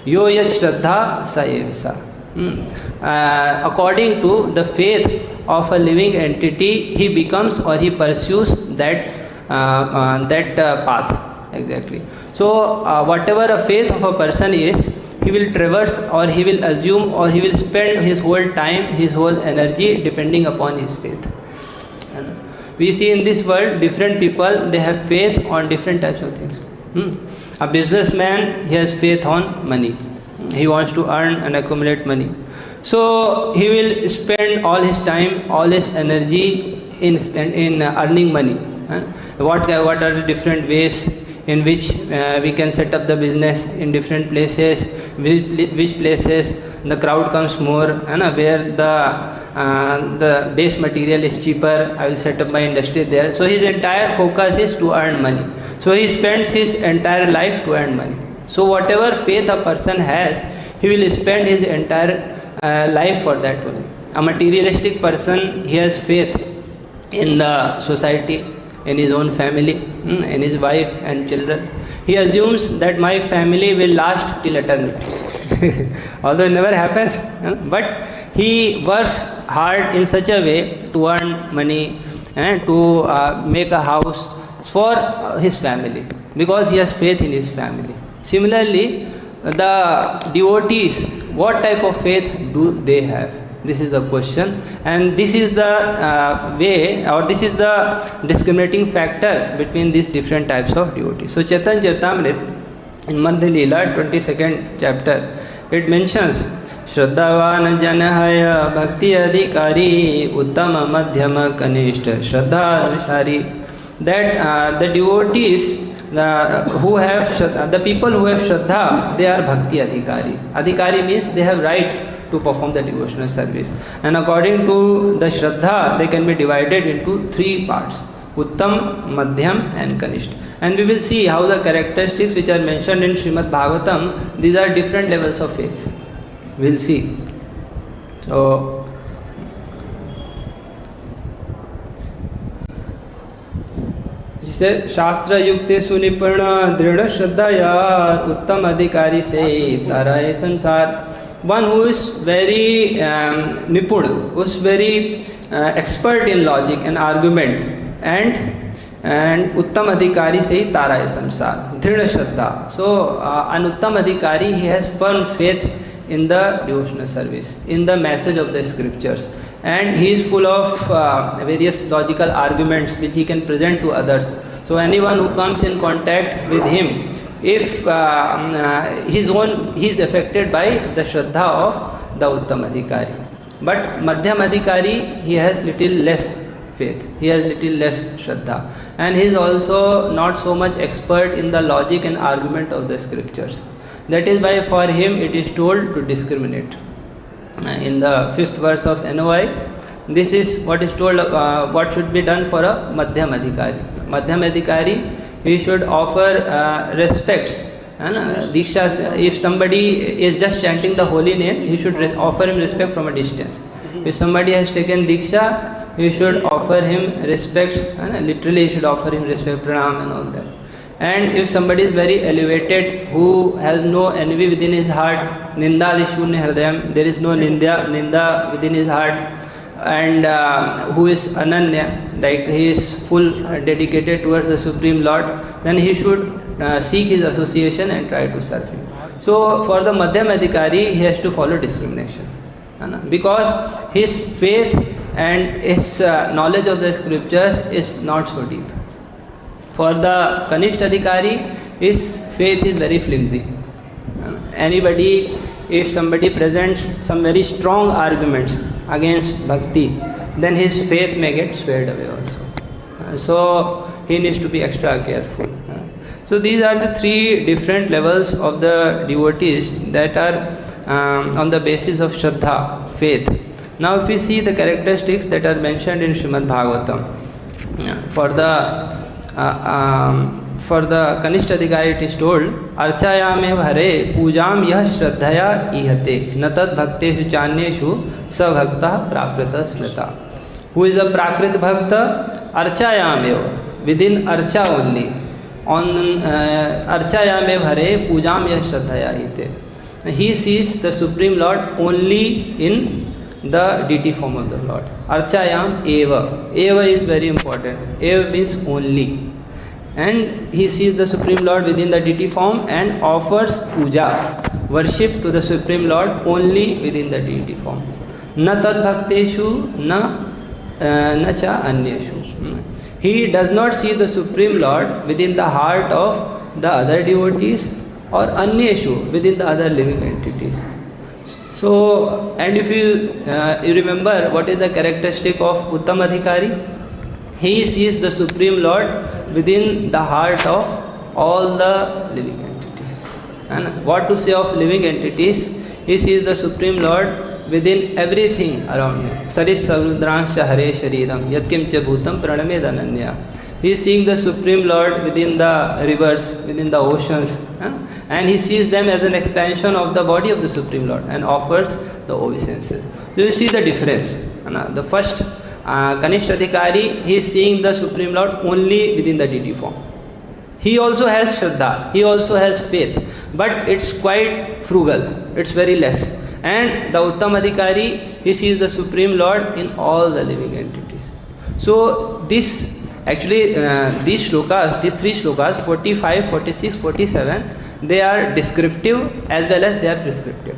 Yo yat Shraddha sa evasa. According to the faith of a living entity, he becomes or he pursues that path. Exactly. So whatever a faith of a person is, he will traverse or he will assume or he will spend his whole time, his whole energy depending upon his faith. We see in this world different people, they have faith on different types of things. A businessman, he has faith on money. He wants to earn and accumulate money. So he will spend all his time, all his energy in earning money. What are the different ways in which we can set up the business in different places, which places the crowd comes more, where the base material is cheaper, I will set up my industry there. So his entire focus is to earn money. So he spends his entire life to earn money. So whatever faith a person has, he will spend his entire life for that only. A materialistic person, he has faith in the society, in his own family, in his wife and children. He assumes that my family will last till eternity. Although it never happens, but he works hard in such a way to earn money and to make a house for his family, because he has faith in his family. Similarly, the devotees, what type of faith do they have? This is the question, and this is the way, or this is the discriminating factor between these different types of devotees. So Chaitanya Charitamrita in Madhya Leela 22nd chapter, it mentions Shraddhavan Janahaya Bhakti Adhikari Uttama Madhyama Kanishta Shraddha Anushari, that the devotees, the people who have Shraddha, they are Bhakti Adhikari. Adhikari means they have right to perform the devotional service. And according to the Shraddha, they can be divided into three parts: Uttam, Madhyam and Kanishta. And we will see how the characteristics which are mentioned in Srimad Bhagavatam, these are different levels of faith. We will see. So, जिसे शास्त्र युक्ते सुनिपुण दृढ़ श्रद्धाया उत्तम अधिकारी से ताराए संसार. One who is very nipun, who is very expert in logic and argument, and uttam adhikari se taraye samsar, dhrida shraddha. So an uttam adhikari, he has firm faith in the devotional service, in the message of the scriptures, and he is full of various logical arguments which he can present to others. So anyone who comes in contact with him, if he is affected by the Shraddha of the Uttam Adhikari. But Madhyam Adhikari, he has little less faith, he has little less Shraddha, and he is also not so much expert in the logic and argument of the scriptures. That is why for him it is told to discriminate. In the 5th verse of NOI, this is what is told, what should be done for a Madhyam Adhikari. Madhyam Adhikari, he should offer respects. Diksha, if somebody is just chanting the holy name, he should offer him respect from a distance. If somebody has taken Diksha, you should offer him respects, literally you should offer him respect, pranam and all that. And if somebody is very elevated, who has no envy within his heart, ninda dishunya hridayam, there is no ninda within his heart, and who is ananya, like he is full dedicated towards the Supreme Lord, then he should seek his association and try to serve him. So for the Madhyam Adhikari, he has to follow discrimination, because his faith and his knowledge of the scriptures is not so deep. For the Kanishta Adhikari, his faith is very flimsy. Anybody if somebody presents some very strong arguments against bhakti, then his faith may get swayed away also. So he needs to be extra careful. So these are the three different levels of the devotees that are on the basis of Shraddha, faith. Now if we see the characteristics that are mentioned in Srimad Bhagavatam, for the Kanishta Adhikari it is told, Archayamev Hare Pujam Yah Shraddhaya Ihate Natad Bhakteshu Chanyeshu Sabhakta Prakrita Smrita. Who is a Prakrit Bhakta? Archayamev, within Archa only. On Archayamev Hare Pujam Yah Shraddhaya Ihate. He sees the Supreme Lord only in the deity form of the Lord. Archayam Eva. Eva is very important. Eva means only. And he sees the Supreme Lord within the deity form and offers puja, worship to the Supreme Lord only within the deity form. Na tad bhakteshu na cha anyeshu. He does not see the Supreme Lord within the heart of the other devotees or anyeshu, within the other living entities. So, and if you remember what is the characteristic of Uttam Adhikari? He sees the Supreme Lord within the heart of all the living entities. And what to say of living entities? He sees the Supreme Lord within everything around him. Sarit Sarudransha Hare Shariram Yatkim Cha Bhutam Praname Dananya. He is seeing the Supreme Lord within the rivers, within the oceans. And he sees them as an expansion of the body of the Supreme Lord and offers the obeisances. So you see the difference. The first Kanishta Adhikari, he is seeing the Supreme Lord only within the deity form. He also has Shraddha, he also has faith, but it's quite frugal, it's very less. And the Uttam Adhikari, he sees the Supreme Lord in all the living entities. So this actually, these shlokas, these three shlokas, 45, 46, 47, they are descriptive as well as they are prescriptive.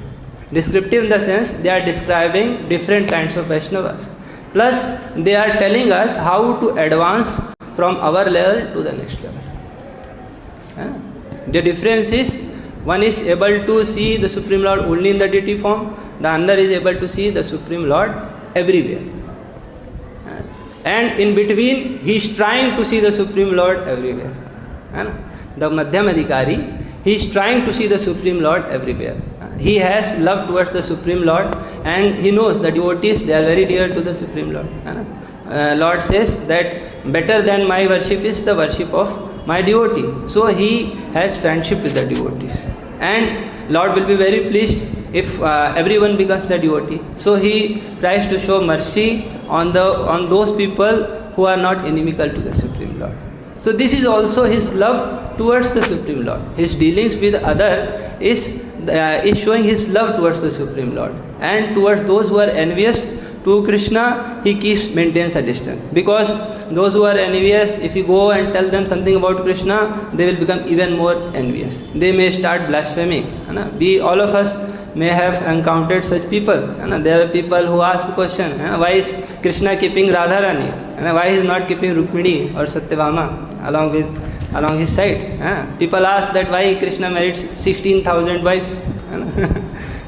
Descriptive in the sense they are describing different kinds of Vaishnavas. Plus, they are telling us how to advance from our level to the next level. The difference is, one is able to see the Supreme Lord only in the deity form, the other is able to see the Supreme Lord everywhere. And in between, he is trying to see the Supreme Lord everywhere. The Madhyam Adhikari, he is trying to see the Supreme Lord everywhere. He has love towards the Supreme Lord and he knows the devotees, they are very dear to the Supreme Lord. Lord says that better than my worship is the worship of my devotee. So he has friendship with the devotees. And Lord will be very pleased if everyone becomes the devotee. So he tries to show mercy on those people who are not inimical to the Supreme Lord. So this is also his love towards the Supreme Lord. His dealings with other is showing his love towards the Supreme Lord. And towards those who are envious to Krishna, he maintains a distance. Because those who are envious, if you go and tell them something about Krishna, they will become even more envious. They may start blaspheming. All of us may have encountered such people. There are people who ask the question, why is Krishna keeping Radharani? Why he is not keeping Rukmini or Satyabhama along his side? People ask that why Krishna married 16,000 wives.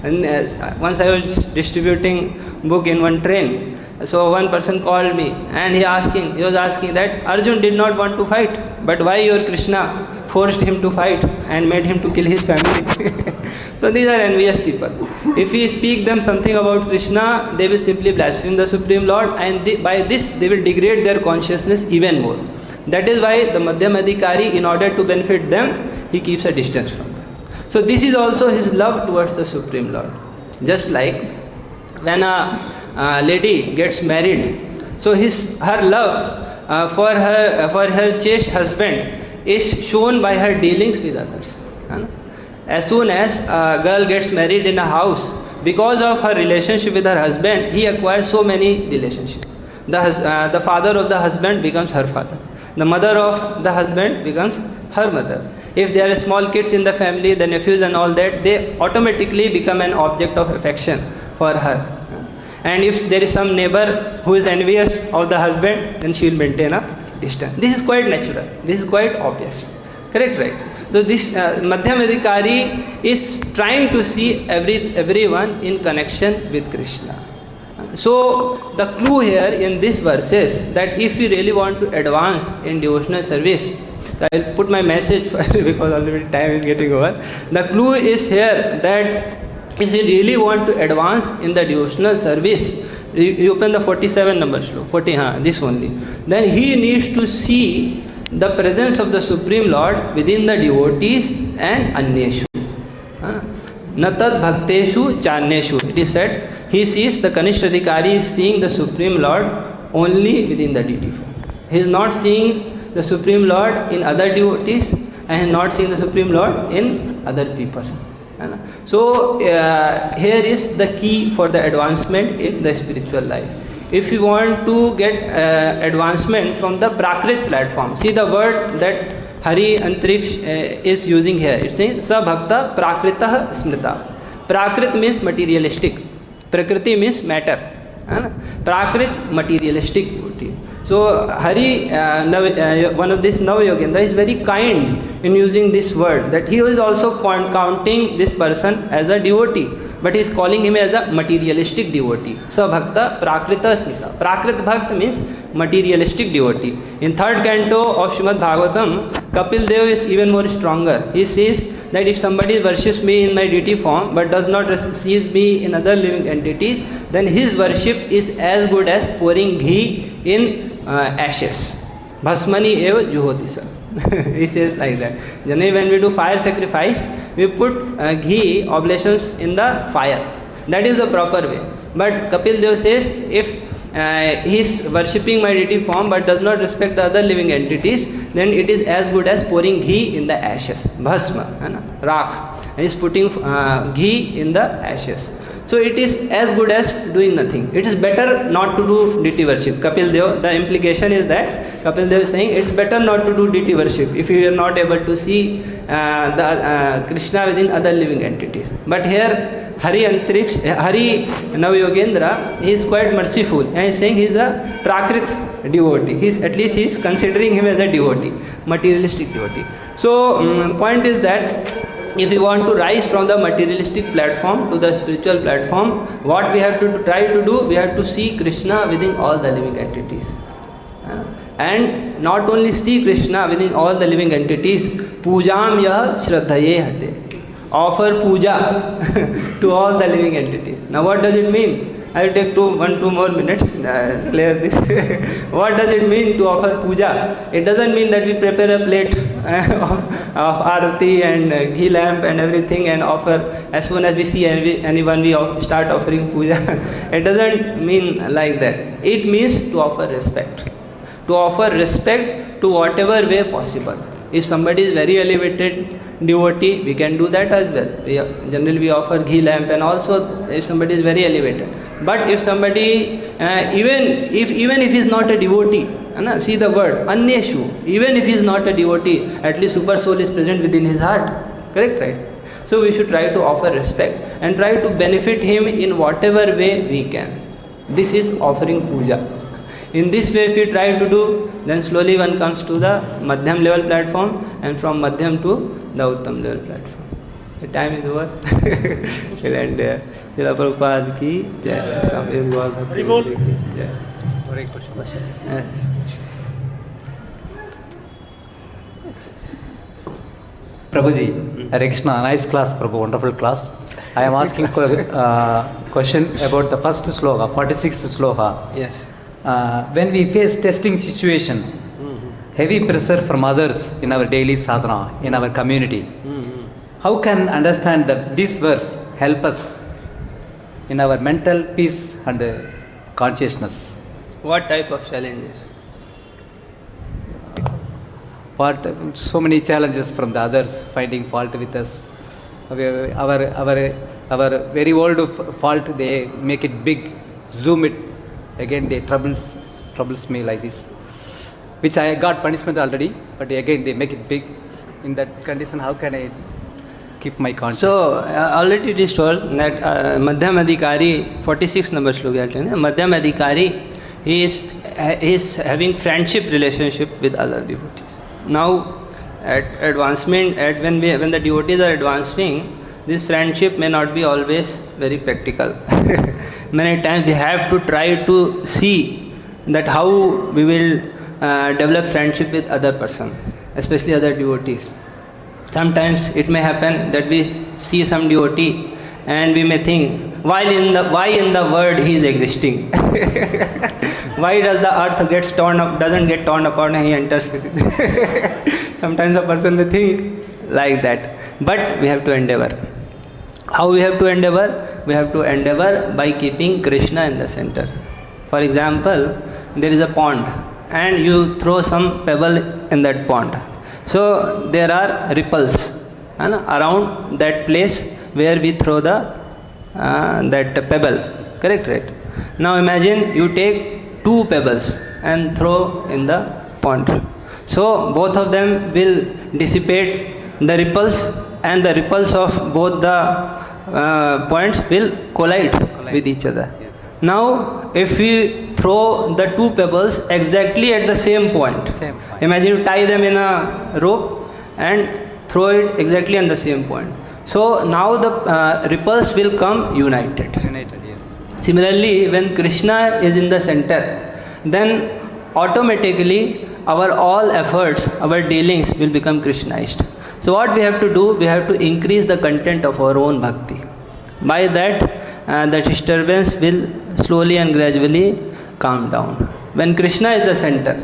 And once I was distributing book in one train, so one person called me and he was asking that Arjun did not want to fight, but why your Krishna forced him to fight and made him to kill his family? So these are envious people. If we speak them something about Krishna, they will simply blaspheme the Supreme Lord, and by this they will degrade their consciousness even more. That is why the Madhyam Adhikari, in order to benefit them, he keeps a distance from them. So this is also his love towards the Supreme Lord. Just like when a lady gets married, so her love for her chaste husband is shown by her dealings with others. As soon as a girl gets married in a house, because of her relationship with her husband, he acquires so many relationships. The father of the husband becomes her father. The mother of the husband becomes her mother. If there are small kids in the family, the nephews and all that, they automatically become an object of affection for her. And if there is some neighbor who is envious of the husband, then she will maintain a distance. This is quite natural. This is quite obvious. Correct, right? So this Madhyam Adhikari is trying to see everyone in connection with Krishna. So the clue here in this verses that if you really want to advance in devotional service, I will put my message because already time is getting over. The clue is here that if you really want to advance in the devotional service, you open the 47 number slow, 40, this only. Then he needs to see the presence of the Supreme Lord within the devotees and anyeshu. Natad bhakteshu charneshu. It is said, he sees the Kanishta Adhikari is seeing the Supreme Lord only within the deity form. He is not seeing the Supreme Lord in other devotees and not seeing the Supreme Lord in other people. So here is the key for the advancement in the spiritual life. If you want to get advancement from the Prakrit platform, see the word that Hari Antriksh is using here. It's saying Sa Bhakta Prakritah Smrita. Prakrit means materialistic. Prakriti means matter. Prakrit, materialistic devotee. So Hari, one of these Navayogendra, is very kind in using this word, that he is also counting this person as a devotee, but he is calling him as a materialistic devotee. So Bhakta Prakrita Smita. Prakrit Bhakt means materialistic devotee. In third canto of Srimad Bhagavatam, Kapil Dev is even more stronger. He says that if somebody worships me in my deity form but does not sees me in other living entities, then his worship is as good as pouring ghee in ashes. Bhasmani eva juhoti sa. He says like that. Generally when we do fire sacrifice, we put ghee oblations in the fire. That is the proper way. But Kapil Dev says, if he is worshipping my deity form but does not respect the other living entities, then it is as good as pouring ghee in the ashes. Bhasma, rakh. And he is putting ghee in the ashes. So it is as good as doing nothing. It is better not to do deity worship. Kapil Dev, the implication is that Kapil Dev is saying it is better not to do deity worship if you are not able to see the Krishna within other living entities. But here Hari Antriksh, Hari Navayogendra, he is quite merciful and he is saying he is a Prakrit devotee. At least he is considering him as a devotee, materialistic devotee. So point is that if we want to rise from the materialistic platform to the spiritual platform, what we have to try to do, we have to see Krishna within all the living entities. And not only see Krishna within all the living entities, Pujam Yah Shraddhaye Hate. Offer puja to all the living entities. Now what does it mean? I will take 2 more minutes clear this. What does it mean to offer puja? It doesn't mean that we prepare a plate of arati and ghee lamp and everything and offer as soon as we see anyone we start offering puja. It doesn't mean like that. It means to offer respect. To offer respect to whatever way possible. If somebody is very elevated devotee, we can do that as well. Generally we offer ghee lamp, and also if somebody is very elevated. But if somebody, even if he is not a devotee, see the word, anyeshu, even if he is not a devotee, at least super soul is present within his heart. Correct, right? So we should try to offer respect and try to benefit him in whatever way we can. This is offering puja. In this way if you try to do, then slowly one comes to the Madhyam level platform, and from Madhyam to the Uttam level platform. The time is over. And Srila Prabhupada ki jai. One question. Prabhuji, Hare Krishna, nice class, Prabhu, wonderful class. I am asking question about the first sloka, 46th sloka. Yes. When we face testing situation, heavy pressure from others in our daily sadhana, in our community, how can understand that this verse help us in our mental peace and consciousness? What type of challenges? So many challenges from the others, finding fault with us. Our very old fault, they make it big, zoom it. Again, they troubles me like this, which I got punishment already, but again they make it big. In that condition, how can I keep my conscience? So, already it is told that Madhyam Adhikari, 46 number sloka, Madhyam Adhikari, he is having friendship relationship with other devotees. Now, when the devotees are advancing, this friendship may not be always very practical. Many times we have to try to see that how we will develop friendship with other person, especially other devotees. Sometimes it may happen that we see some devotee and we may think, why in the world he is existing? Why does the earth doesn't get torn apart and he enters with it? Sometimes a person may think like that. But we have to endeavor. How we have to endeavor? We have to endeavor by keeping Krishna in the center. For example, there is a pond and you throw some pebble in that pond. So there are ripples around that place where we throw that pebble. Correct, right? Now imagine you take 2 pebbles and throw in the pond. So both of them will dissipate the ripples, and the ripples of both the points will collide with each other. Yes. Now if we throw the 2 pebbles exactly at the same point, imagine you tie them in a rope and throw it exactly on the same point. So now the ripples will come united. Yes. Similarly, when Krishna is in the center, then automatically our all efforts, our dealings will become Krishnaized. So what we have to do, we have to increase the content of our own bhakti. By that, the disturbance will slowly and gradually calm down. When Krishna is the center,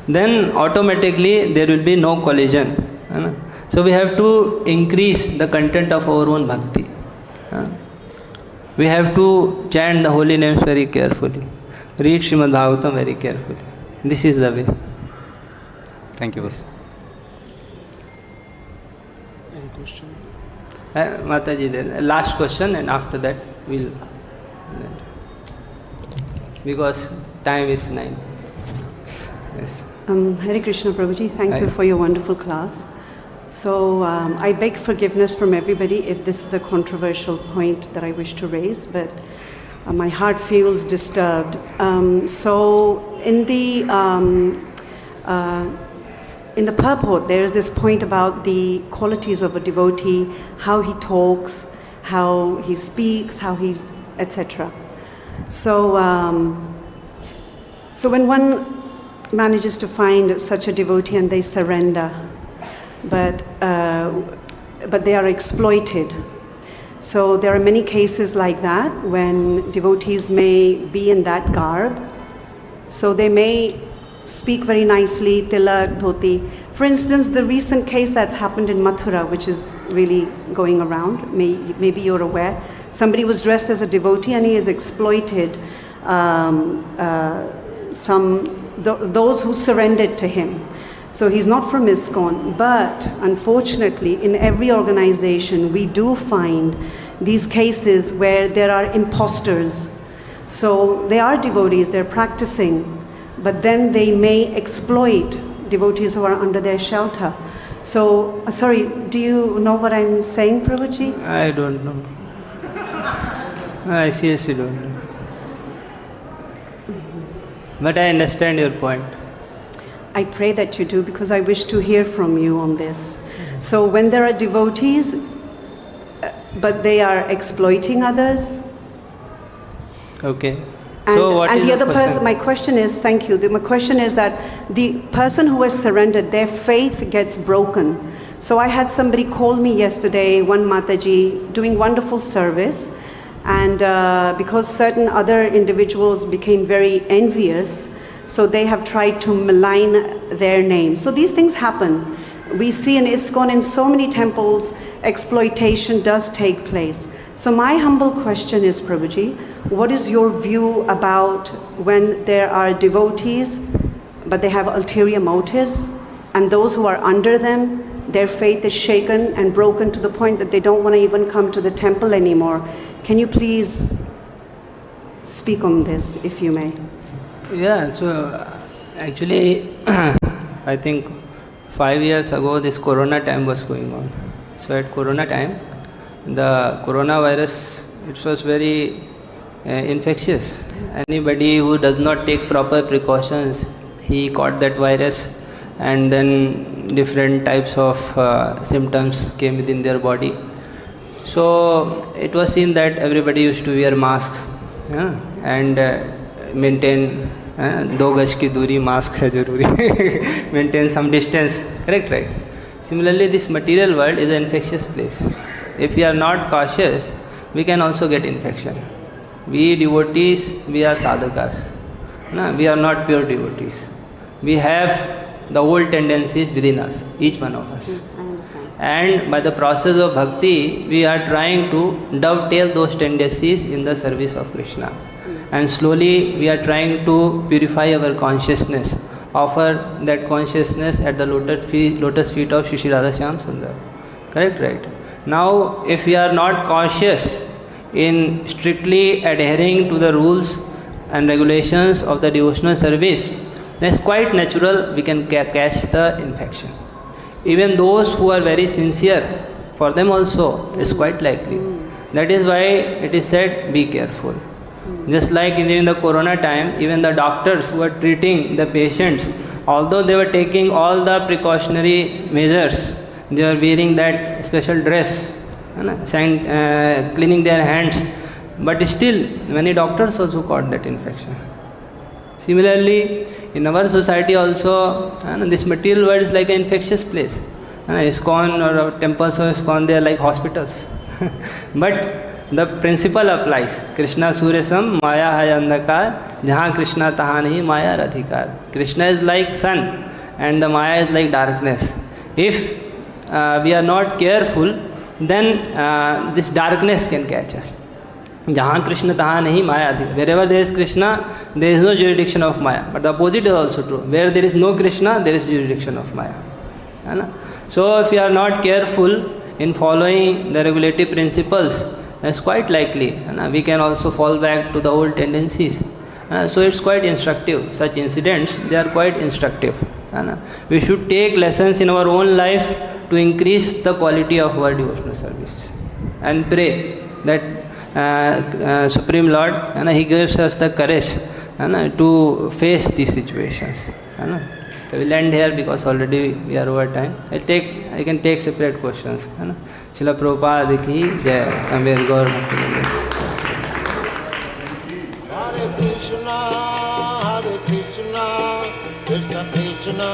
then automatically there will be no collision. So we have to increase the content of our own bhakti. We have to chant the holy names very carefully. Read Srimad Bhagavatam very carefully. This is the way. Thank you, boss. Any question? Mataji, then last question, and after that we'll. Because time is 9. Yes. Hare Krishna Prabhuji, thank you for your wonderful class. So I beg forgiveness from everybody if this is a controversial point that I wish to raise, but my heart feels disturbed. So in the purport, there is this point about the qualities of a devotee, how he talks, how he speaks, how he, etc. So, so when one manages to find such a devotee and they surrender, but they are exploited. So there are many cases like that when devotees may be in that garb. So they may speak very nicely, tilak, dhoti. For instance, the recent case that's happened in Mathura, which is really going around, maybe you're aware, somebody was dressed as a devotee and he has exploited those who surrendered to him. So he's not from ISKCON, but unfortunately in every organization we do find these cases where there are imposters. So they are devotees, they're practicing, but then they may exploit devotees who are under their shelter. So, sorry, do you know what I'm saying, Prabhuji? I don't know. I seriously don't know. But I understand your point. I pray that you do, because I wish to hear from you on this. So when there are devotees, but they are exploiting others. Okay. So what is the other question? person, my question is, thank you. My question is that the person who has surrendered, their faith gets broken. So I had somebody call me yesterday, one Mataji, doing wonderful service. And because certain other individuals became very envious, so they have tried to malign their name. So these things happen. We see in ISKCON, in so many temples, exploitation does take place. So my humble question is, Prabhuji, what is your view about when there are devotees, but they have ulterior motives, and those who are under them, their faith is shaken and broken to the point that they don't want to even come to the temple anymore? Can you please speak on this, if you may? Yeah, so actually, I think 5 years ago, this Corona time was going on. So at Corona time, the coronavirus, it was very infectious. Anybody who does not take proper precautions, he caught that virus, and then different types of symptoms came within their body. So it was seen that everybody used to wear mask and maintain 2 गज की दूरी, mask है जरूरी, maintain some distance, correct, right? Similarly, this material world is an infectious place. If we are not cautious, we can also get infection. We devotees, we are sadhakas. No, we are not pure devotees. We have the old tendencies within us, each one of us. I understand. And by the process of bhakti, we are trying to dovetail those tendencies in the service of Krishna. And slowly we are trying to purify our consciousness, offer that consciousness at the lotus feet of Shri Shri Radha Shyam Sundar. Correct, right? Now, if we are not cautious in strictly adhering to the rules and regulations of the devotional service, then it's quite natural we can catch the infection. Even those who are very sincere, for them also it's quite likely. That is why it is said, be careful. Just like during the corona time, even the doctors who were treating the patients, although they were taking all the precautionary measures, they were wearing that special dress, cleaning their hands, but still many doctors also caught that infection. Similarly, in our society also, this material world is like an infectious place. ISKCON or temples of ISKCON, they are like hospitals. But the principle applies. Krishna Suryasam, Maya hai andhakar, jahan Krishna tahan hi Maya radhikar. Krishna is like sun and the Maya is like darkness. If we are not careful, then this darkness can catch us. Jahan Krishna tahan nahi Maya adhikar. Wherever there is Krishna, there is no jurisdiction of Maya. But the opposite is also true. Where there is no Krishna, there is jurisdiction of Maya. So if we are not careful in following the regulative principles, that's quite likely we can also fall back to the old tendencies. So it's quite instructive. Such incidents, they are quite instructive. We should take lessons in our own life to increase the quality of our devotional service and pray that Supreme Lord, He gives us the courage to face these situations. So we'll end here because already we are over time. I can take separate questions. Srila Prabhupada ki jai. Samved Gaur Bhakti. Hare Krishna, Krishna Krishna,